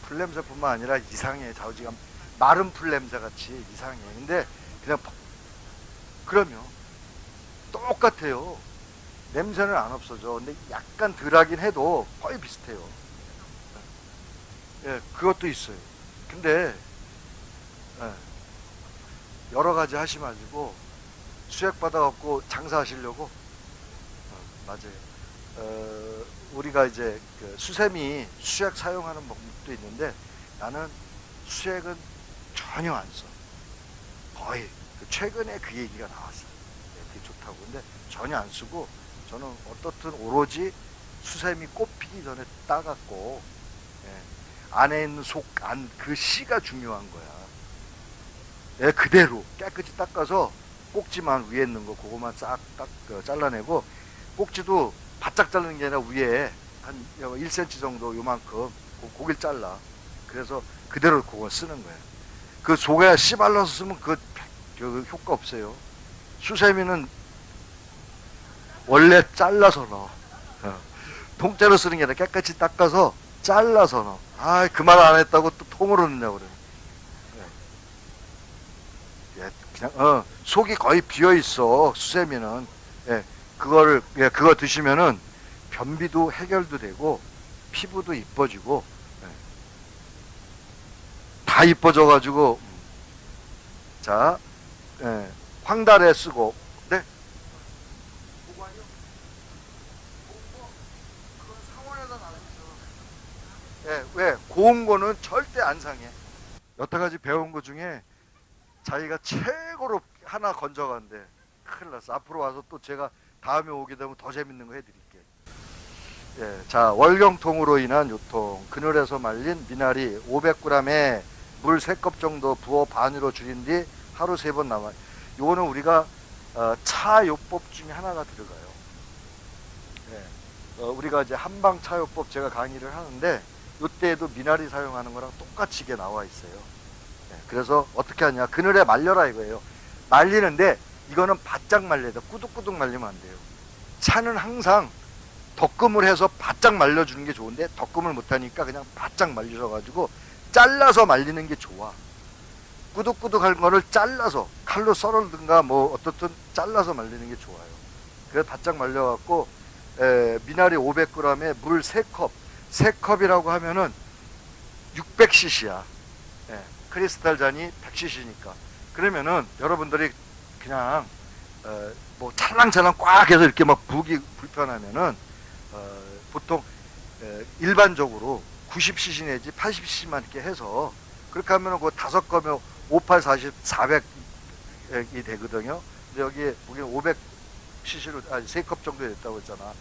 풀냄새뿐만 아니라 이상해. 좌우지가 마른 풀냄새 같이 이상해. 근데 그냥 그러면 똑같아요. 냄새는 안 없어져. 근데 약간 덜하긴 해도 거의 비슷해요. 예, 그것도 있어요. 근데 예, 여러 가지 하시 마시고 수액 받아갖고 장사하시려고 맞아요. 우리가 이제 그 수세미 수액 사용하는 방법도 있는데 나는 수액은 전혀 안 써. 거의 최근에 그 얘기가 나왔어. 네, 되게 좋다고. 근데 전혀 안 쓰고 저는 어떻든 오로지 수세미 꽃피기 전에 따갖고 예, 안에 있는 속 안 그 씨가 중요한 거야. 예, 그대로 깨끗이 닦아서 꼭지만 위에 있는 거 그거만 싹 잘라내고, 꼭지도 바짝 자르는 게 아니라 위에 한 1cm 정도 요만큼 고기를 잘라. 그래서 그대로 그거 쓰는 거예요. 그 속에 씨 발라서 쓰면 그 효과 없어요. 수세미는 원래 잘라서 넣어. 통째로 쓰는 게 아니라 깨끗이 닦아서 잘라서 넣어. 아, 그 말 안 했다고 또 통으로 넣냐고 그래. 예, 그냥 속이 거의 비어 있어 수세미는. 예, 그거를 예, 그거 드시면은 변비도 해결도 되고 피부도 이뻐지고 예, 다 이뻐져가지고 자 예, 황달에 쓰고 네. 보관이요? 그건 상온에다 놔야죠. 예, 왜 고운 거는 절대 안 상해. 여태까지 배운 것 중에 자기가 최고로 하나 건져간대. 큰일 났어. 앞으로 와서 또 제가 다음에 오게 되면 더 재밌는 거 해드릴게. 예, 자, 월경통으로 인한 요통. 그늘에서 말린 미나리 500g에 물 3컵 정도 부어 반으로 줄인 뒤 하루 3번 남아. 요거는 우리가 차요법 중에 하나가 들어가요. 예, 우리가 이제 한방 차요법 제가 강의를 하는데 요때에도 미나리 사용하는 거랑 똑같이 이게 나와 있어요. 그래서 어떻게 하냐, 그늘에 말려라 이거예요. 말리는데 이거는 바짝 말려야 돼. 꾸덕꾸덕 말리면 안 돼요. 차는 항상 덕금을 해서 바짝 말려주는 게 좋은데 덕금을 못하니까 그냥 바짝 말려가지고 잘라서 말리는 게 좋아. 꾸덕꾸덕한 거를 잘라서 칼로 썰어든가 뭐 어떻든 잘라서 말리는 게 좋아요. 그래서 바짝 말려갖고 미나리 500g에 물 3컵 3컵이라고 하면은 600cc야. 크리스탈 잔이 100cc니까. 그러면은 여러분들이 그냥 뭐 찰랑찰랑 꽉 해서 이렇게 막 부기 불편하면은 보통 일반적으로 90cc 내지 80cc만 이렇게 해서 그렇게 하면은 그 5거면 58, 40, 400이 되거든요. 근데 여기 우리는 500cc로 3컵 정도 됐다고 했잖아.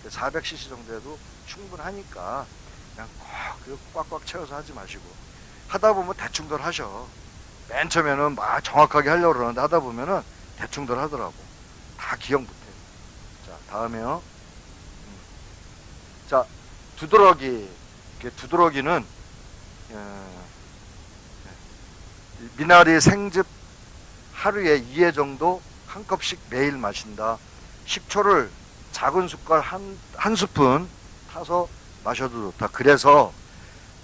400cc 정도 해도 충분하니까 그냥 꽉꽉 채워서 하지 마시고 하다 보면 대충들 하셔. 맨 처음에는 막 정확하게 하려고 그러는데 하다 보면은 대충들 하더라고. 다 기억 못해. 자, 다음에요. 자, 두드러기. 두드러기는 미나리 생즙 하루에 2회 정도 한 컵씩 매일 마신다. 식초를 작은 숟갈 한 스푼 타서 마셔도 좋다. 그래서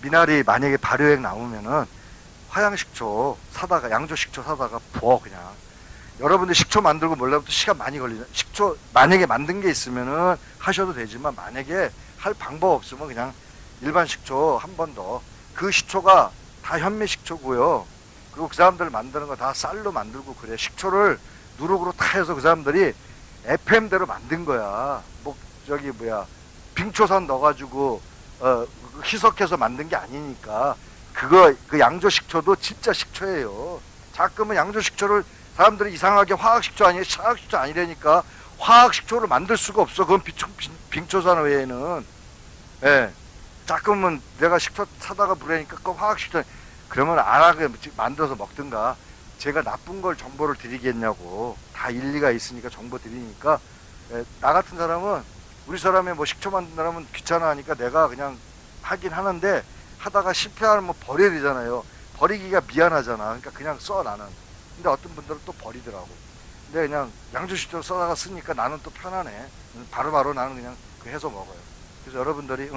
미나리 만약에 발효액 나오면은 화양식초 사다가 양조식초 사다가 부어 그냥. 여러분들 식초 만들고 몰라부터 시간 많이 걸리죠. 식초 만약에 만든 게 있으면은 하셔도 되지만 만약에 할 방법 없으면 그냥 일반 식초 한 번 더. 그 식초가 다 현미 식초고요. 그리고 그 사람들 만드는 거 다 쌀로 만들고 그래. 식초를 누룩으로 타 해서 그 사람들이 FM대로 만든 거야. 뭐 저기 뭐야 빙초산 넣어가지고 희석해서 만든 게 아니니까. 그 양조 식초도 진짜 식초예요. 자꾸만 양조 식초를 사람들이 이상하게 화학식초 아니에요, 화학식초 아니라니까. 화학식초를 만들 수가 없어. 그건 빙초산 외에는. 예. 자꾸만 내가 식초 사다가 부르니까 그 화학식초. 그러면 알아게 만들어서 먹든가. 제가 나쁜 걸 정보를 드리겠냐고. 다 일리가 있으니까 정보 드리니까. 예. 나 같은 사람은 우리 사람이 뭐 식초 만든 사람은 귀찮아 하니까 내가 그냥 하긴 하는데 하다가 실패하면 뭐 버려야 되잖아요. 버리기가 미안하잖아. 그러니까 그냥 써 나는. 근데 어떤 분들은 또 버리더라고. 근데 그냥 양조식초를 써다가 쓰니까 나는 또 편하네. 바로바로 나는 그냥 해서 먹어요. 그래서 여러분들이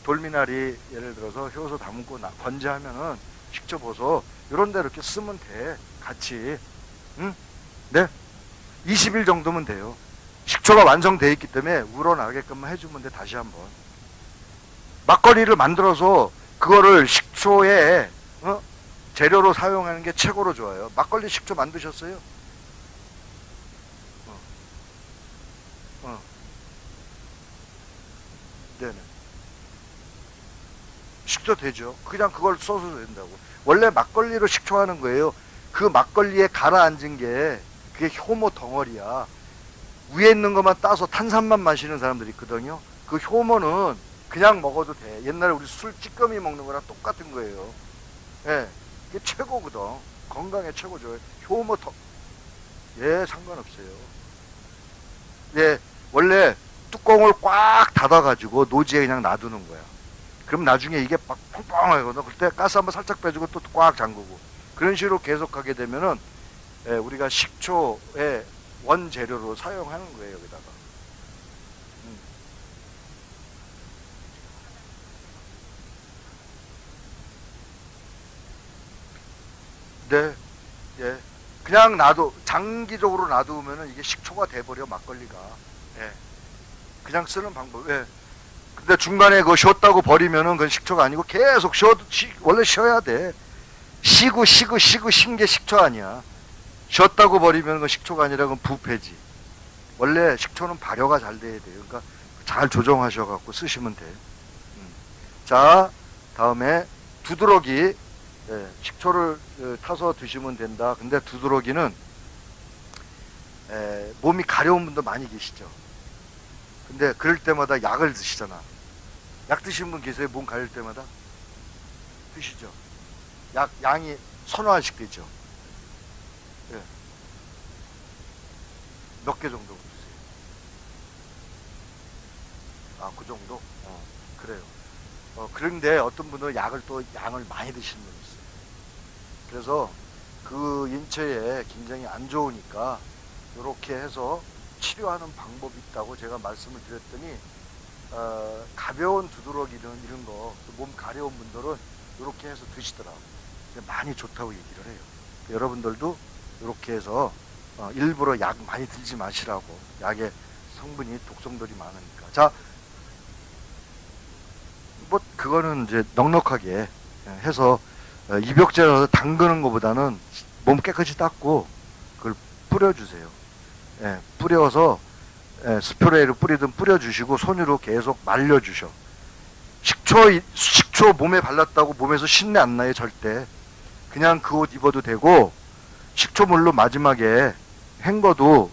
돌미나리 예를 들어서 효소 담고 건재하면은 식초 보소 이런 데 이렇게 쓰면 돼. 같이. 응? 네? 20일 정도면 돼요. 식초가 완성되어 있기 때문에 우러나게끔만 해주면 돼. 다시 한번. 막걸리를 만들어서 그거를 식초에 재료로 사용하는 게 최고로 좋아요. 막걸리 식초 만드셨어요? 네네. 식초 되죠. 그냥 그걸 써서 된다고. 원래 막걸리로 식초하는 거예요. 그 막걸리에 가라앉은 게 그게 효모 덩어리야. 위에 있는 것만 따서 탄산만 마시는 사람들이 있거든요. 그 효모는 그냥 먹어도 돼. 옛날에 우리 술 찌꺼미 먹는 거랑 똑같은 거예요. 예. 그게 최고거든. 건강에 최고죠. 효모 예, 상관없어요. 예, 원래 뚜껑을 꽉 닫아가지고 노지에 그냥 놔두는 거야. 그럼 나중에 이게 막 펑펑하거든. 그때 가스 한번 살짝 빼주고 또 꽉 잠그고. 그런 식으로 계속 하게 되면은 우리가 식초의 원재료로 사용하는 거예요, 여기다가. 네, 예. 그냥 장기적으로 놔두면은 이게 식초가 돼버려, 막걸리가. 예. 그냥 쓰는 방법, 예. 근데 중간에 그거 쉬었다고 버리면은 그건 식초가 아니고 계속 원래 쉬어야 돼. 쉬고 쉰 게 식초 아니야. 쉬었다고 버리면 그건 식초가 아니라 그건 부패지. 원래 식초는 발효가 잘 돼야 돼요. 그러니까 잘 조정하셔갖고 쓰시면 돼. 자, 다음에 두드러기. 예, 식초를 타서 드시면 된다. 근데 두드러기는 몸이 가려운 분도 많이 계시죠. 근데 그럴 때마다 약을 드시잖아. 약 드시는 분 계세요? 몸 가릴 때마다? 드시죠. 양이 서너 알씩 되죠. 예. 몇 개 정도 드세요? 아, 그 정도? 그래요. 그런데 어떤 분은 약을 또 양을 많이 드시는 분이 있어요. 그래서 그 인체에 굉장히 안 좋으니까 이렇게 해서 치료하는 방법이 있다고 제가 말씀을 드렸더니 가벼운 두드러기는 이런 거 몸 가려운 분들은 이렇게 해서 드시더라고. 많이 좋다고 얘기를 해요. 여러분들도 이렇게 해서 일부러 약 많이 들지 마시라고. 약에 성분이 독성들이 많으니까. 자, 뭐 그거는 이제 넉넉하게 해서 입욕제로 담그는 것보다는 몸 깨끗이 닦고 그걸 뿌려주세요. 뿌려서 스프레이를 뿌리든 뿌려주시고 손으로 계속 말려주셔. 식초 몸에 발랐다고 몸에서 신내 안 나요, 절대. 그냥 그 옷 입어도 되고, 식초물로 마지막에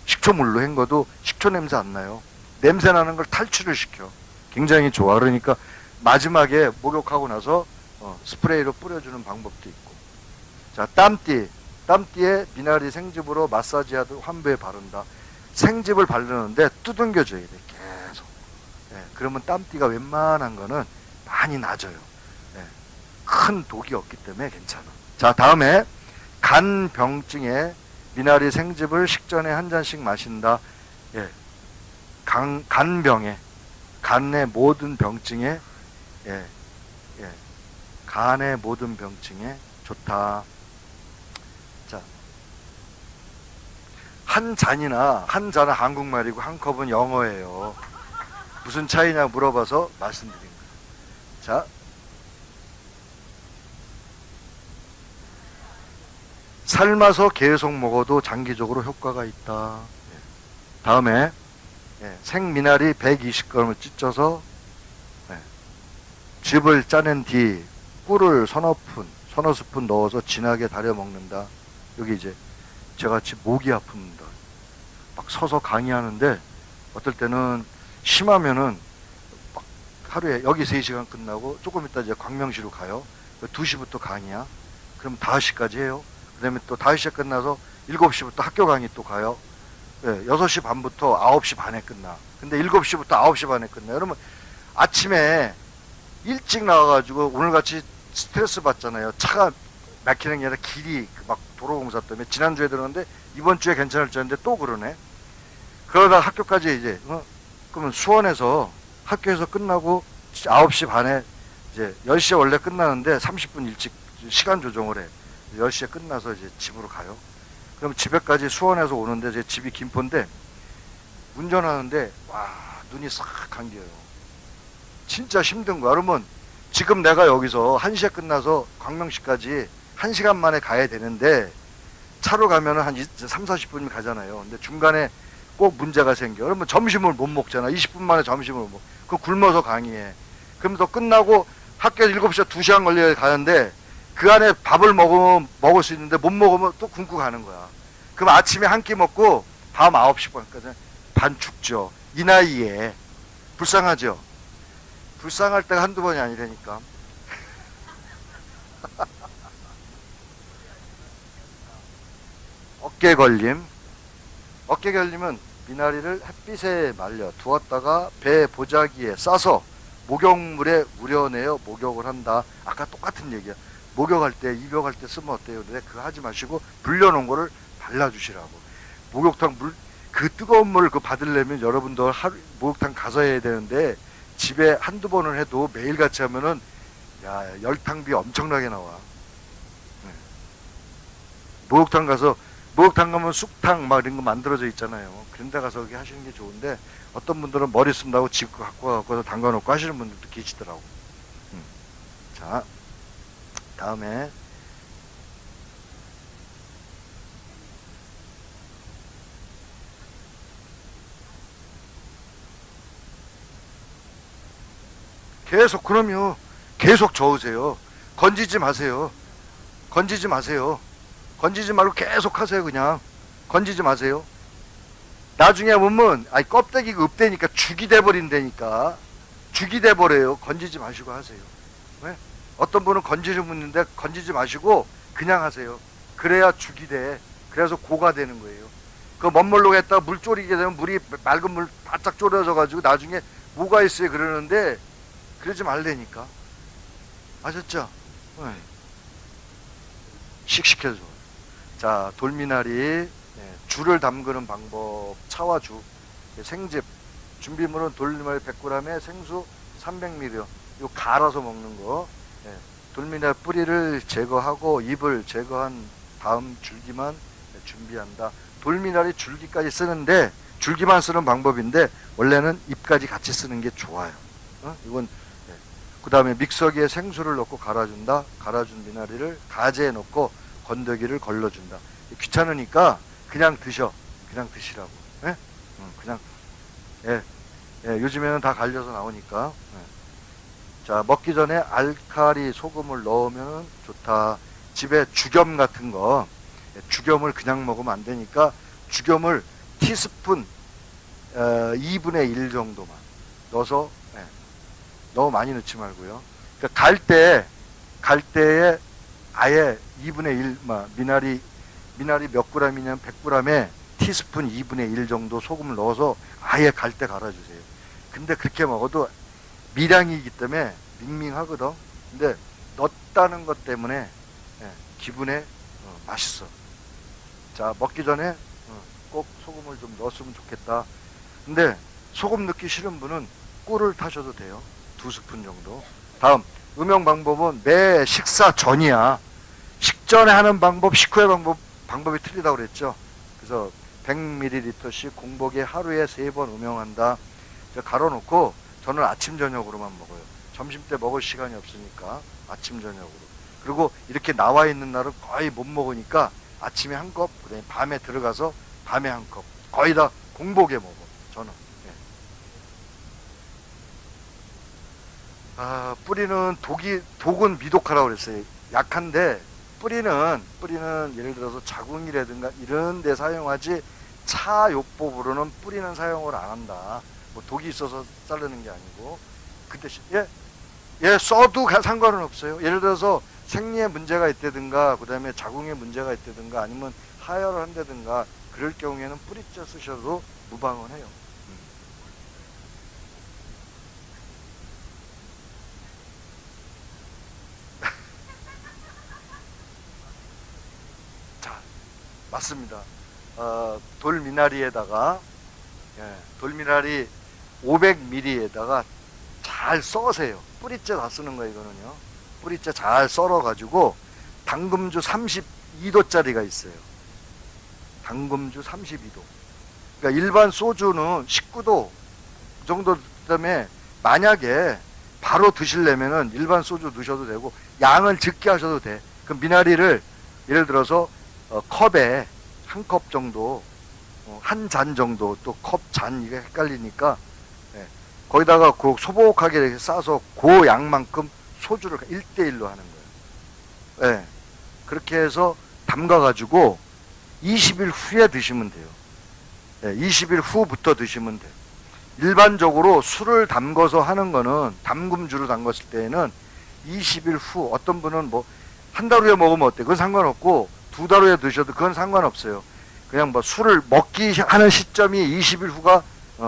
식초물로 헹궈도 식초 냄새 안 나요. 냄새 나는 걸 탈출을 시켜. 굉장히 좋아. 그러니까 마지막에 목욕하고 나서 스프레이로 뿌려주는 방법도 있고. 자, 땀띠에 미나리 생즙으로 마사지하듯 환부에 바른다. 생즙을 바르는데 두둥겨줘야 돼, 계속. 그러면 땀띠가 웬만한 거는 많이 낮아요. 큰 독이 없기 때문에 괜찮아. 자, 다음에 간병증에 미나리 생즙을 식전에 한 잔씩 마신다. 간병에, 간의 모든 병증에, 간의 모든 병증에 좋다. 자, 한 잔은 한국말이고 한 컵은 영어예요. 무슨 차이냐 물어봐서 말씀드린 거예요. 자, 삶아서 계속 먹어도 장기적으로 효과가 있다. 다음에 생미나리 120g을 찢어서 즙을 짜낸 뒤 꿀을 서너 스푼 넣어서 진하게 달여 먹는다. 여기 이제 제가 지금 목이 아픕니다. 막 서서 강의하는데 어떨 때는 심하면은 막 하루에 여기 3시간 끝나고 조금 이따 이제 광명시로 가요. 2시부터 강의야. 그럼 5시까지 해요. 그 다음에 또 5시에 끝나서 7시부터 학교 강의 또 가요. 6시 반부터 9시 반에 끝나. 근데 7시부터 9시 반에 끝나. 그러면 아침에 일찍 나와가지고 오늘같이 스트레스 받잖아요. 차가 막히는 게 아니라 길이 막 도로공사 때문에 지난주에 들었는데 이번 주에 괜찮을 줄 알았는데 또 그러네. 그러다 학교까지 이제 그러면 수원에서 학교에서 끝나고 9시 반에 이제 10시에 원래 끝나는데 30분 일찍 시간 조정을 해. 10시에 끝나서 이제 집으로 가요. 그럼 집에까지 수원에서 오는데 제 집이 김포인데 운전하는데 와 눈이 싹 감겨요. 진짜 힘든 거야. 그러면 지금 내가 여기서 1시에 끝나서 광명시까지 1시간 만에 가야 되는데 차로 가면은 한 3, 40분이면 가잖아요. 근데 중간에 꼭 문제가 생겨. 그러면 점심을 못 먹잖아. 20분 만에 점심을 못 먹어. 그럼 굶어서 강의해. 그럼 또 끝나고 학교에서 7시에 2시간 걸려야 가는데 그 안에 밥을 먹을 수 있는데 못 먹으면 또 굶고 가는 거야. 그럼 아침에 한 끼 먹고 밤 9시 반까지 반 죽죠. 이 나이에. 불쌍하죠? 불쌍할 때가 한두 번이 아니라니까. 어깨 걸림은 미나리를 햇빛에 말려 두었다가 배 보자기에 싸서 목욕물에 우려내어 목욕을 한다. 아까 똑같은 얘기야. 목욕할 때, 입욕할 때 쓰면 어때요? 근데 그거 하지 마시고 불려놓은 거를 발라주시라고. 목욕탕 그 뜨거운 물을 받으려면 여러분도 목욕탕 가서 해야 되는데 집에 한두 번을 해도 매일같이 하면은 열탕비 엄청나게 나와. 목욕탕 가면 쑥탕 막 이런 거 만들어져 있잖아요. 그런 데 가서 그렇게 하시는 게 좋은데 어떤 분들은 머리 쓴다고 집 갖고 와서 담가놓고 하시는 분들도 계시더라고. 자, 다음에 계속 저으세요. 건지지 마세요. 건지지 말고 계속 하세요. 그냥 건지지 마세요. 나중에 보면 껍데기가 없대니까 죽이 돼버린다니까. 죽이 돼버려요. 건지지 마시고 하세요. 왜? 어떤 분은 건지를 묻는데 건지지 마시고 그냥 하세요. 그래야 죽이 돼. 그래서 고가 되는 거예요. 그 멋모르고 했다가 물 졸이게 되면 물이 맑은 물 바짝 졸여져 가지고 나중에 뭐가 있어요 그러는데 그러지 말라니까. 아셨죠? 네. 씩씩해져. 자, 돌미나리 주를 담그는 방법. 차와 주 생즙 준비물은 돌미나리 100g에 생수 300ml. 요 갈아서 먹는 거. 돌미나리 뿌리를 제거하고 잎을 제거한 다음 줄기만 준비한다. 돌미나리 줄기까지 쓰는데 줄기만 쓰는 방법인데 원래는 잎까지 같이 쓰는 게 좋아요. 이건 그 다음에 믹서기에 생수를 넣고 갈아준다. 갈아준 미나리를 가재에 넣고 건더기를 걸러준다. 귀찮으니까 그냥 드셔. 그냥 드시라고. 예? 그냥 예, 예, 요즘에는 다 갈려서 나오니까. 예. 자, 먹기 전에 알칼리 소금을 넣으면 좋다. 집에 죽염 같은 거, 예, 죽염을 그냥 먹으면 안 되니까 죽염을 티스푼 2분의 1 정도만 넣어서, 예, 너무 많이 넣지 말고요. 그러니까 갈 때에 아예 2분의 1, 미나리 몇 g이냐면 100g에 티스푼 2분의 1 정도 소금을 넣어서 아예 갈 때 갈아주세요. 근데 그렇게 먹어도 미량이기 때문에 밍밍하거든. 근데 넣었다는 것 때문에, 예, 기분에 맛있어. 자, 먹기 전에 꼭 소금을 좀 넣었으면 좋겠다. 근데 소금 넣기 싫은 분은 꿀을 타셔도 돼요. 2스푼 정도. 다음, 음용 방법은 매 식사 전이야. 식전에 하는 방법, 식후의 방법이 틀리다고 그랬죠. 그래서 100ml씩 공복에 하루에 3번 음용한다. 갈아놓고 저는 아침 저녁으로만 먹어요. 점심 때 먹을 시간이 없으니까 아침 저녁으로. 그리고 이렇게 나와 있는 날은 거의 못 먹으니까 아침에 한 컵, 그다음에 밤에 들어가서 밤에 한 컵. 거의 다 공복에 먹어. 저는. 예. 뿌리는 독은 미독하라고 그랬어요. 약한데 뿌리는 예를 들어서 자궁이라든가 이런 데 사용하지, 차요법으로는 뿌리는 사용을 안 한다. 뭐 독이 있어서 자르는 게 아니고. 그 대신 써도 상관은 없어요. 예를 들어서 생리에 문제가 있다든가, 그 다음에 자궁에 문제가 있다든가, 아니면 하혈을 한다든가, 그럴 경우에는 뿌리째 쓰셔도 무방은 해요. 자, 맞습니다. 돌미나리에다가, 예, 돌미나리 500ml에다가 잘 써세요. 뿌리째 다 쓰는 거예요, 이거는요. 뿌리째 잘 썰어가지고, 당금주 32도짜리가 있어요. 당금주 32도. 그러니까 일반 소주는 19도 정도 때문에, 만약에 바로 드시려면은 일반 소주 드셔도 되고, 양을 적게 하셔도 돼. 그 미나리를 예를 들어서 컵에 한 컵 정도, 한 잔 정도, 또 컵 잔, 이게 헷갈리니까, 예, 거기다가 그 소복하게 이렇게 싸서 그 양만큼 소주를 1대1로 하는 거예요. 예, 그렇게 해서 담가가지고 20일 후에 드시면 돼요. 예, 20일 후부터 드시면 돼요. 일반적으로 술을 담궈서 하는 거는, 담금주로 담궜을 때에는 20일 후, 어떤 분은 뭐 한 달 후에 먹으면 어때? 그건 상관없고, 2달 후에 드셔도 그건 상관없어요. 그냥 뭐 술을 먹기 하는 시점이 20일 후가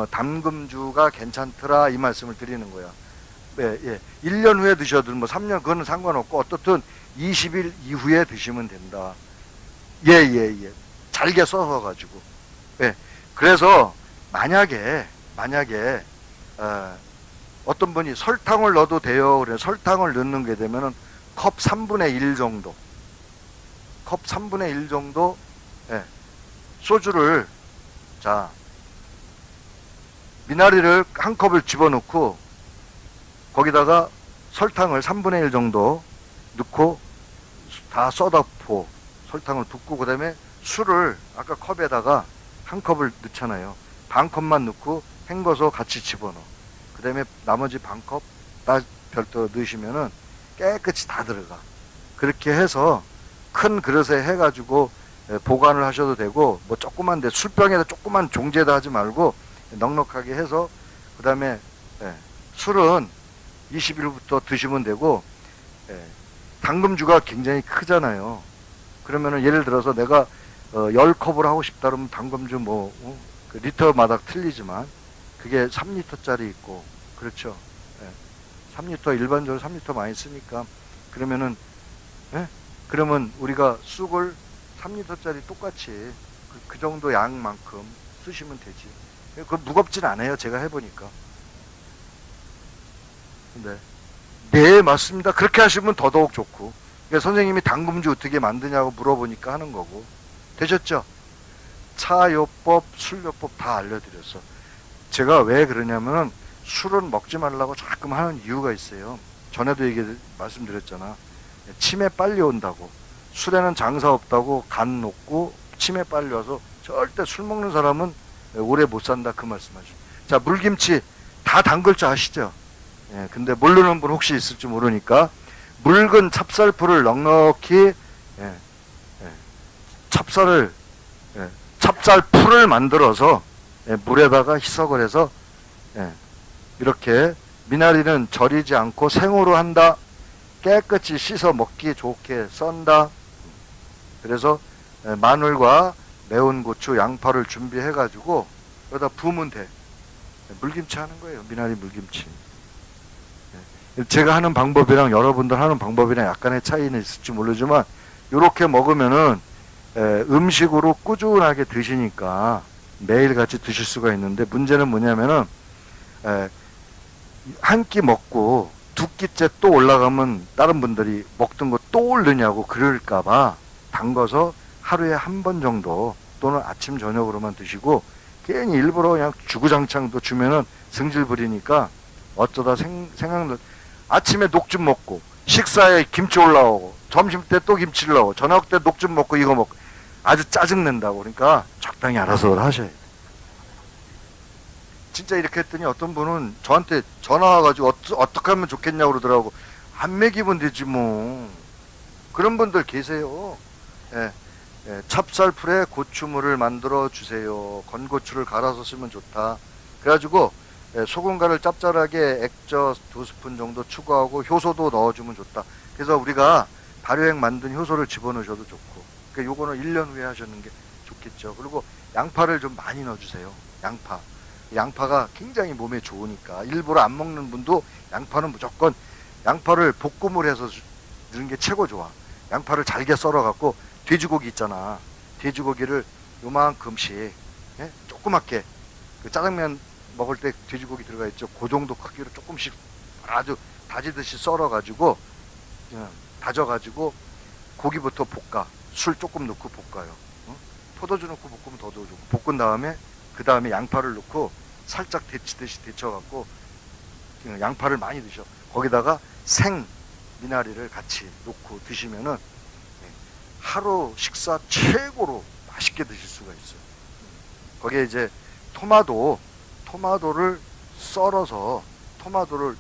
담금주가 괜찮더라, 이 말씀을 드리는 거야. 예, 예. 1년 후에 드셔도 뭐 3년, 그거는 상관없고, 어떻든 20일 이후에 드시면 된다. 예, 예, 예. 잘게 써서 가지고. 예. 그래서 만약에 어떤 분이 설탕을 넣어도 돼요. 그래 설탕을 넣는 게 되면은 컵 3분의 1 정도. 컵 3분의 1 정도, 예, 소주를, 자, 미나리를 한 컵을 집어넣고, 거기다가 설탕을 3분의 1 정도 넣고, 다 쏟아 부어. 설탕을 붓고, 그 다음에 술을 아까 컵에다가 한 컵을 넣잖아요. 반 컵만 넣고 헹궈서 같이 집어넣어. 그 다음에 나머지 반 컵 별도로 넣으시면은 깨끗이 다 들어가. 그렇게 해서 큰 그릇에 해가지고 보관을 하셔도 되고, 뭐 조그만데 술병에다 조그만 종재다 하지 말고 넉넉하게 해서, 그 다음에 술은 20일부터 드시면 되고, 당금주가 굉장히 크잖아요. 그러면은 예를 들어서 내가 10컵을 하고 싶다 그러면 당금주 그 리터마다 틀리지만 그게 3리터짜리 있고, 그렇죠. 3리터, 일반적으로 3리터 많이 쓰니까, 그러면은, 그러면 우리가 쑥을 3리터짜리 똑같이 그 정도 양만큼 쓰시면 되지. 그건 무겁진 않아요. 제가 해보니까. 네, 맞습니다. 그렇게 하시면 더더욱 좋고. 그러니까 선생님이 당금주 어떻게 만드냐고 물어보니까 하는 거고. 되셨죠? 차요법, 술요법 다 알려드렸어. 제가 왜 그러냐면은 술은 먹지 말라고 자꾸 하는 이유가 있어요. 전에도 말씀드렸잖아. 치매 빨리 온다고. 술에는 장사 없다고, 간 녹고 치매 빨리 와서 절대 술 먹는 사람은 오래 못 산다 그 말씀하죠. 자, 물김치 다 담글 줄 아시죠? 예, 근데 모르는 분 혹시 있을지 모르니까 묽은 찹쌀풀을 넉넉히 찹쌀을 찹쌀풀을 만들어서 물에다가 희석을 해서 이렇게 미나리는 절이지 않고 생으로 한다. 깨끗이 씻어 먹기 좋게 썬다. 그래서 마늘과 매운 고추, 양파를 준비해 가지고 여기다 부으면 돼. 물김치 하는 거예요. 미나리 물김치. 제가 하는 방법이랑 여러분들 하는 방법이랑 약간의 차이는 있을지 모르지만 이렇게 먹으면은 음식으로 꾸준하게 드시니까 매일같이 드실 수가 있는데, 문제는 뭐냐면은 한 끼 먹고 두 끼째 또 올라가면 다른 분들이 먹던 거 또 올르냐고 그럴까봐 담궈서 하루에 한 번 정도 또는 아침 저녁으로만 드시고, 괜히 일부러 그냥 주구장창도 주면은 승질 부리니까 어쩌다 생각나, 아침에 녹즙 먹고 식사에 김치 올라오고 점심 때 또 김치를 넣고 저녁 때 녹즙 먹고 이거 먹고 아주 짜증낸다고. 그러니까 적당히 알아서 하셔야 돼요. 진짜 이렇게 했더니 어떤 분은 저한테 전화 와가지고 어떻게 하면 좋겠냐고 그러더라고. 안 먹이면 되지 뭐. 그런 분들 계세요. 예, 찹쌀풀에 고추물을 만들어 주세요. 건고추를 갈아서 쓰면 좋다. 그래가지고 소금간을 짭짤하게 액젓 2스푼 정도 추가하고 효소도 넣어주면 좋다. 그래서 우리가 발효액 만든 효소를 집어넣으셔도 좋고, 그러니까 요거는 1년 후에 하시는 게 좋겠죠. 그리고 양파를 좀 많이 넣어주세요. 양파가 굉장히 몸에 좋으니까. 일부러 안 먹는 분도 양파는 무조건 양파를 볶음을 해서 넣는 게 최고 좋아. 양파를 잘게 썰어갖고 돼지고기 있잖아. 돼지고기를 요만큼씩 조그맣게, 그 짜장면 먹을 때 돼지고기 들어가 있죠. 그 정도 크기로 조금씩 아주 다지듯이 썰어가지고 다져가지고 고기부터 볶아. 술 조금 넣고 볶아요. 포도주 넣고 볶으면 더 좋고, 볶은 다음에 그 다음에 양파를 넣고 살짝 데치듯이 데쳐갖고 양파를 많이 드셔. 거기다가 생 미나리를 같이 넣고 드시면은 하루 식사 최고로 맛있게 드실 수가 있어요. 거기에 이제 토마토를 썰어서 토마토를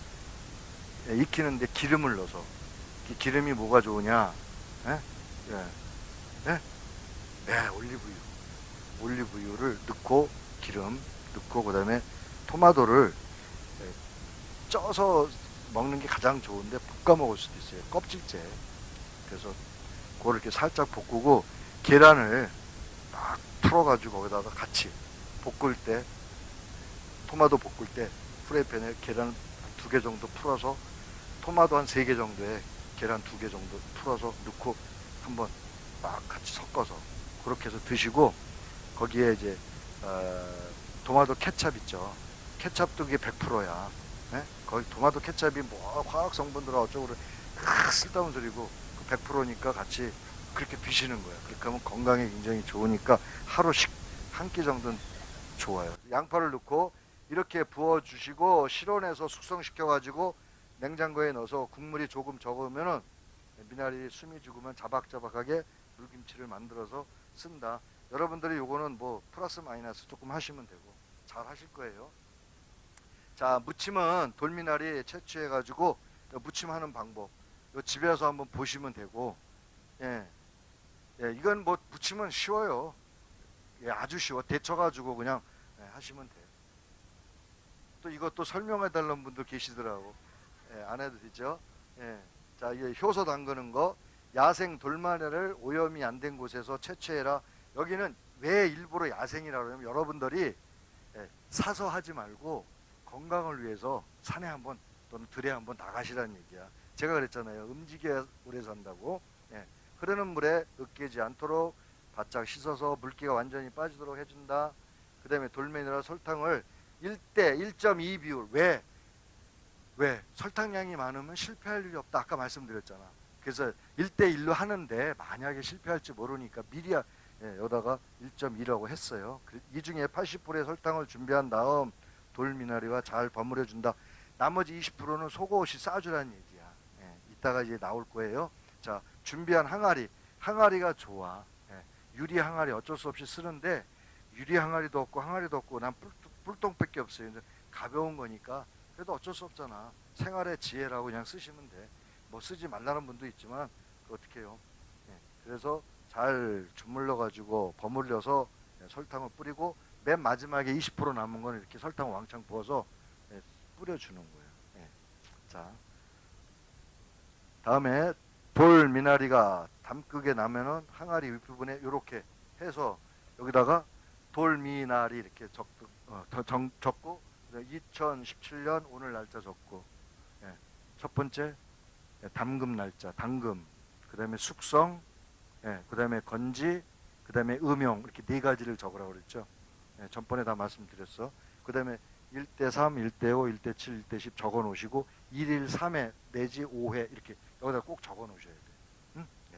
익히는데 기름을 넣어서, 기름이 뭐가 좋으냐? 올리브유를 넣고 기름 넣고 그다음에 토마토를 쪄서 먹는 게 가장 좋은데 볶아 먹을 수도 있어요. 껍질째. 그래서 그거를 이렇게 살짝 볶고 계란을 막 풀어가지고 거기다가 같이 볶을 때, 토마토 볶을 때 프라이팬에 계란 2개 정도 풀어서 토마토 한 3개 정도에 계란 2개 정도 풀어서 넣고 한번 막 같이 섞어서 그렇게 해서 드시고, 거기에 이제 토마토 케찹 있죠. 케찹도 그게 100%야. 거기 토마토 케찹이 뭐 화학 성분들아 어쩌고 쓸데없는 소리고 100%니까 같이 그렇게 드시는 거야. 그렇게 하면 건강에 굉장히 좋으니까 하루씩 한 끼 정도는 좋아요. 양파를 넣고 이렇게 부어주시고 실온에서 숙성시켜가지고 냉장고에 넣어서 국물이 조금 적으면은 미나리 숨이 죽으면 자박자박하게 물김치를 만들어서 쓴다. 여러분들이 요거는 뭐 플러스 마이너스 조금 하시면 되고 잘 하실 거예요. 자, 무침은 돌미나리 채취해가지고 무침하는 방법 요 집에서 한번 보시면 되고, 이건 뭐 무침은 쉬워요. 아주 쉬워. 데쳐가지고 그냥 하시면 돼요. 또 이것도 설명해 달라는 분들 계시더라고. 안 해도 되죠. 자, 이게 효소 담그는 거. 야생 돌마늘을 오염이 안 된 곳에서 채취해라. 여기는 왜 일부러 야생이라고 하냐면 여러분들이 사서 하지 말고 건강을 위해서 산에 한번 또는 들에 한번 나가시라는 얘기야. 제가 그랬잖아요. 움직여야 오래 산다고. 흐르는 물에 으깨지 않도록 바짝 씻어서 물기가 완전히 빠지도록 해준다. 그 다음에 돌미나리와 설탕을 1대 1.2 비율. 왜? 설탕량이 많으면 실패할 일이 없다. 아까 말씀드렸잖아. 그래서 1대 1로 하는데 만약에 실패할지 모르니까 미리 여기다가 1.2라고 했어요. 이 중에 80%의 설탕을 준비한 다음 돌미나리와 잘 버무려 준다. 나머지 20%는 속옷이 싸주라는 얘기야. 이따가 이제 나올 거예요. 자, 준비한 항아리가 좋아. 유리 항아리 어쩔 수 없이 쓰는데 유리 항아리도 없고 항아리도 없고 난 뿔똥밖에 없어요. 근데 가벼운 거니까 그래도 어쩔 수 없잖아. 생활의 지혜라고 그냥 쓰시면 돼. 뭐 쓰지 말라는 분도 있지만 어떻게 해요. 예, 그래서 잘 주물러 가지고 버무려서 설탕을 뿌리고 맨 마지막에 20% 남은 거는 이렇게 설탕 왕창 부어서 뿌려주는 거예요. 예. 자, 다음에 돌 미나리가 담그게 나면은 항아리 윗부분에 이렇게 해서 여기다가 돌 미나리 이렇게 적고 2017년 오늘 날짜 적고 예. 첫 번째 담금 날짜 담금 그다음에 숙성 그다음에 건지 그다음에 음용 이렇게 네 가지를 적으라고 그랬죠. 전번에 다 말씀드렸어. 그다음에 1대 3, 1대 5, 1대 7, 1대 10 적어 놓으시고 1일 3회 내지 5회 이렇게 여기다 꼭 적어 놓으셔야 돼. 응? 네.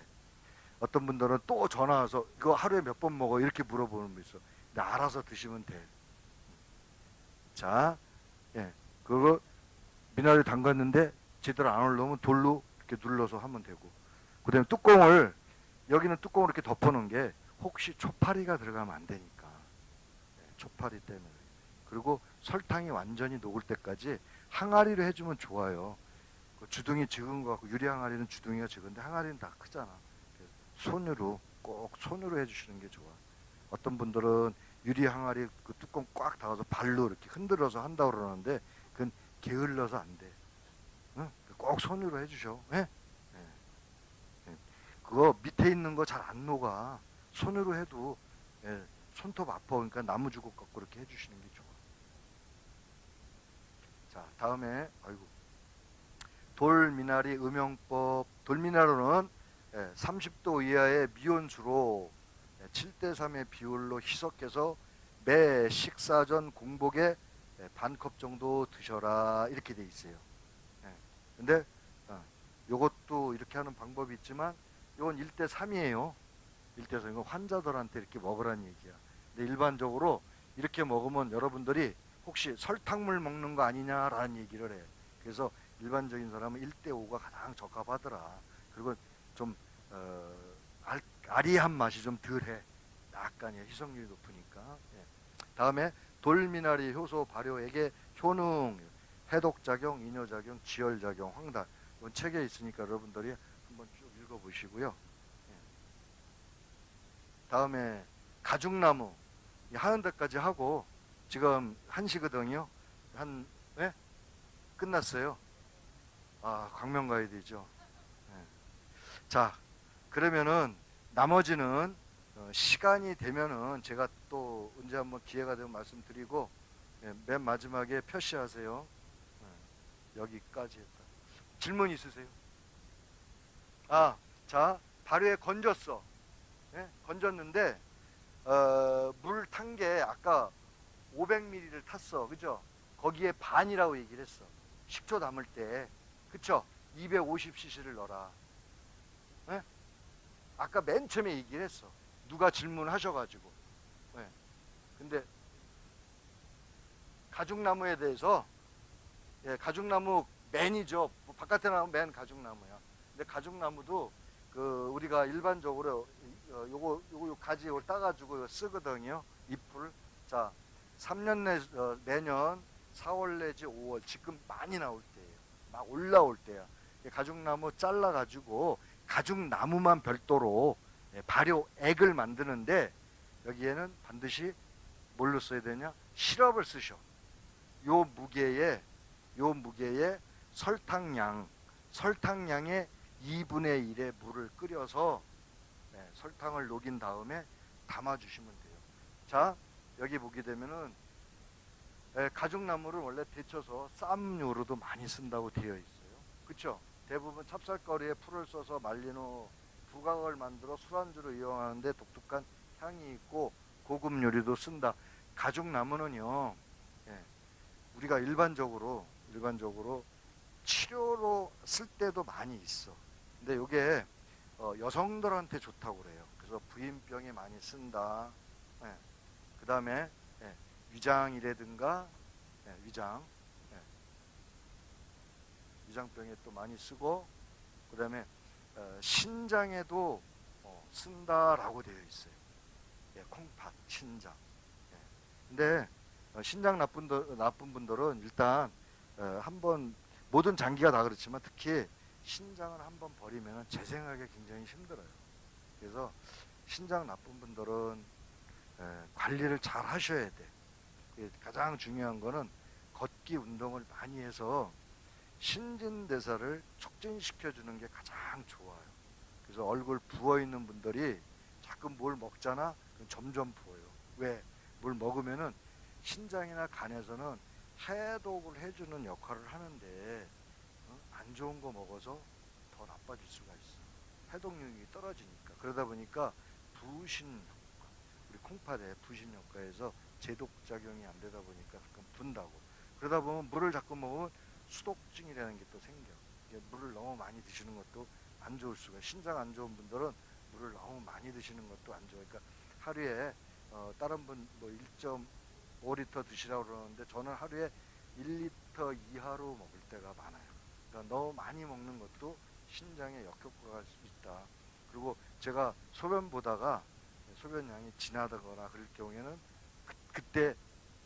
어떤 분들은 또 전화 와서 이거 하루에 몇 번 먹어 이렇게 물어보는 분 있어. 근데 알아서 드시면 돼. 자, 그거 미나리 담갔는데 제대로 안 올라오면 돌로 이렇게 눌러서 하면 되고. 그다음에 뚜껑을 여기는 뚜껑을 이렇게 덮어놓은 게 혹시 초파리가 들어가면 안 되니까. 초파리 때문에. 그리고 설탕이 완전히 녹을 때까지 항아리로 해주면 좋아요. 주둥이 적은 거 같고 유리 항아리는 주둥이가 적은데 항아리는 다 크잖아. 손으로 꼭 손으로 해주시는 게 좋아. 어떤 분들은 유리 항아리 그 뚜껑 꽉 닫아서 발로 이렇게 흔들어서 한다고 그러는데 그건 게을러서 안 돼. 응? 꼭 손으로 해주셔. 예? 그거 밑에 있는 거 잘 안 녹아. 손으로 해도 손톱 아파. 그러니까 나무 주걱 갖고 이렇게 해주시는 게 좋아. 자, 다음에 아이고 돌미나리 음용법. 돌미나리는 30도 이하의 미온수로 7대 3의 비율로 희석해서 매 식사 전 공복에 반컵 정도 드셔라 이렇게 돼 있어요. 근데 요것도 이렇게 하는 방법이 있지만 이건 1대 3이에요. 1대 3. 이건 환자들한테 이렇게 먹으라는 얘기야. 근데 일반적으로 이렇게 먹으면 여러분들이 혹시 설탕물 먹는 거 아니냐라는 얘기를 해. 그래서 일반적인 사람은 1대 5가 가장 적합하더라. 그리고 좀 아리한 맛이 좀 덜해. 약간의 희석률이 높으니까. 다음에 돌미나리 효소 발효액의 효능, 해독작용, 이뇨작용, 지혈작용, 황달. 이건 책에 있으니까 여러분들이 한번 쭉 읽어보시고요. 다음에 가죽나무 하는 데까지 하고 지금 1시거든요. 한 끝났어요. 아, 광명 가야 되죠. 자, 그러면은 나머지는 시간이 되면은 제가 또 언제 한번 기회가 되면 말씀드리고 맨 마지막에 표시하세요. 여기까지 했다. 질문 있으세요? 아, 자, 발효에 건졌어. 건졌는데 물 탄 게 아까 500ml를 탔어. 그죠? 거기에 반이라고 얘기를 했어. 식초 담을 때. 그쵸? 250cc를 넣어라. 아까 맨 처음에 얘기를 했어. 누가 질문하셔가지고. 근데 가죽나무에 대해서 가죽나무 맨이죠. 바깥에 나오면 맨 가죽나무야. 근데 가죽나무도 그 우리가 일반적으로 요거 가지 이걸 따가지고 쓰거든요. 잎을. 자, 3년 내년 4월 내지 5월 지금 많이 나올 때예요. 막 올라올 때야. 가죽나무 잘라가지고 가죽나무만 별도로 발효액을 만드는데 여기에는 반드시 뭘로 써야 되냐? 시럽을 쓰셔. 요 무게에 설탕량의 2분의 1의 물을 끓여서 설탕을 녹인 다음에 담아주시면 돼요. 자, 여기 보게 되면은 가죽나무를 원래 데쳐서 쌈료로도 많이 쓴다고 되어 있어요. 그렇죠? 대부분 찹쌀가루에 풀을 써서 말린 후 부각을 만들어 술안주로 이용하는데 독특한 향이 있고 고급 요리도 쓴다. 가죽나무는요, 우리가 일반적으로 치료로 쓸 때도 많이 있어. 근데 이게 여성들한테 좋다고 그래요. 그래서 부인병에 많이 쓴다. 그 다음에 위장이라든가 위장병에 또 많이 쓰고, 그 다음에 신장에도 쓴다라고 되어 있어요. 콩팥, 신장. 근데 신장 나쁜 분들은 일단 한번 모든 장기가 다 그렇지만 특히 신장을 한번 버리면 재생하기 굉장히 힘들어요. 그래서 신장 나쁜 분들은 관리를 잘 하셔야 돼. 가장 중요한 거는 걷기 운동을 많이 해서 신진대사를 촉진시켜 주는 게 가장 좋아요. 그래서 얼굴 부어 있는 분들이 자꾸 뭘 먹잖아. 그럼 점점 부어요. 왜? 뭘 먹으면은 신장이나 간에서는 해독을 해주는 역할을 하는데 안 좋은 거 먹어서 더 나빠질 수가 있어. 해독력이 떨어지니까. 그러다 보니까 부신 효과, 우리 콩팥의 부신 효과에서 제독 작용이 안 되다 보니까 가끔 분다고. 그러다 보면 물을 자꾸 먹으면 수독증이라는 게 또 생겨. 물을 너무 많이 드시는 것도 안 좋을 수가. 신장 안 좋은 분들은 물을 너무 많이 드시는 것도 안 좋아요. 그러니까 하루에 다른 분 뭐 1.5리터 드시라고 그러는데 저는 하루에 1리터 이하로 먹을 때가 많아요. 그러니까 너무 많이 먹는 것도 신장에 역효과가 있다. 그리고 제가 소변 보다가 소변량이 진하다거나 그럴 경우에는 그때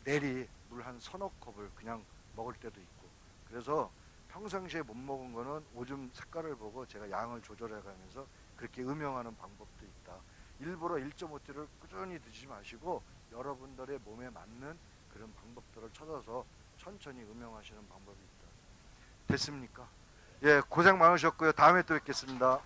내리 물 한 서너 컵을 그냥 먹을 때도 있고. 그래서 평상시에 못 먹은 거는 오줌 색깔을 보고 제가 양을 조절해 가면서 그렇게 음용하는 방법도 있다. 일부러 1.5티를 꾸준히 드시지 마시고 여러분들의 몸에 맞는 그런 방법들을 찾아서 천천히 음용하시는 방법이 있다. 됐습니까? 예, 고생 많으셨고요. 다음에 또 뵙겠습니다.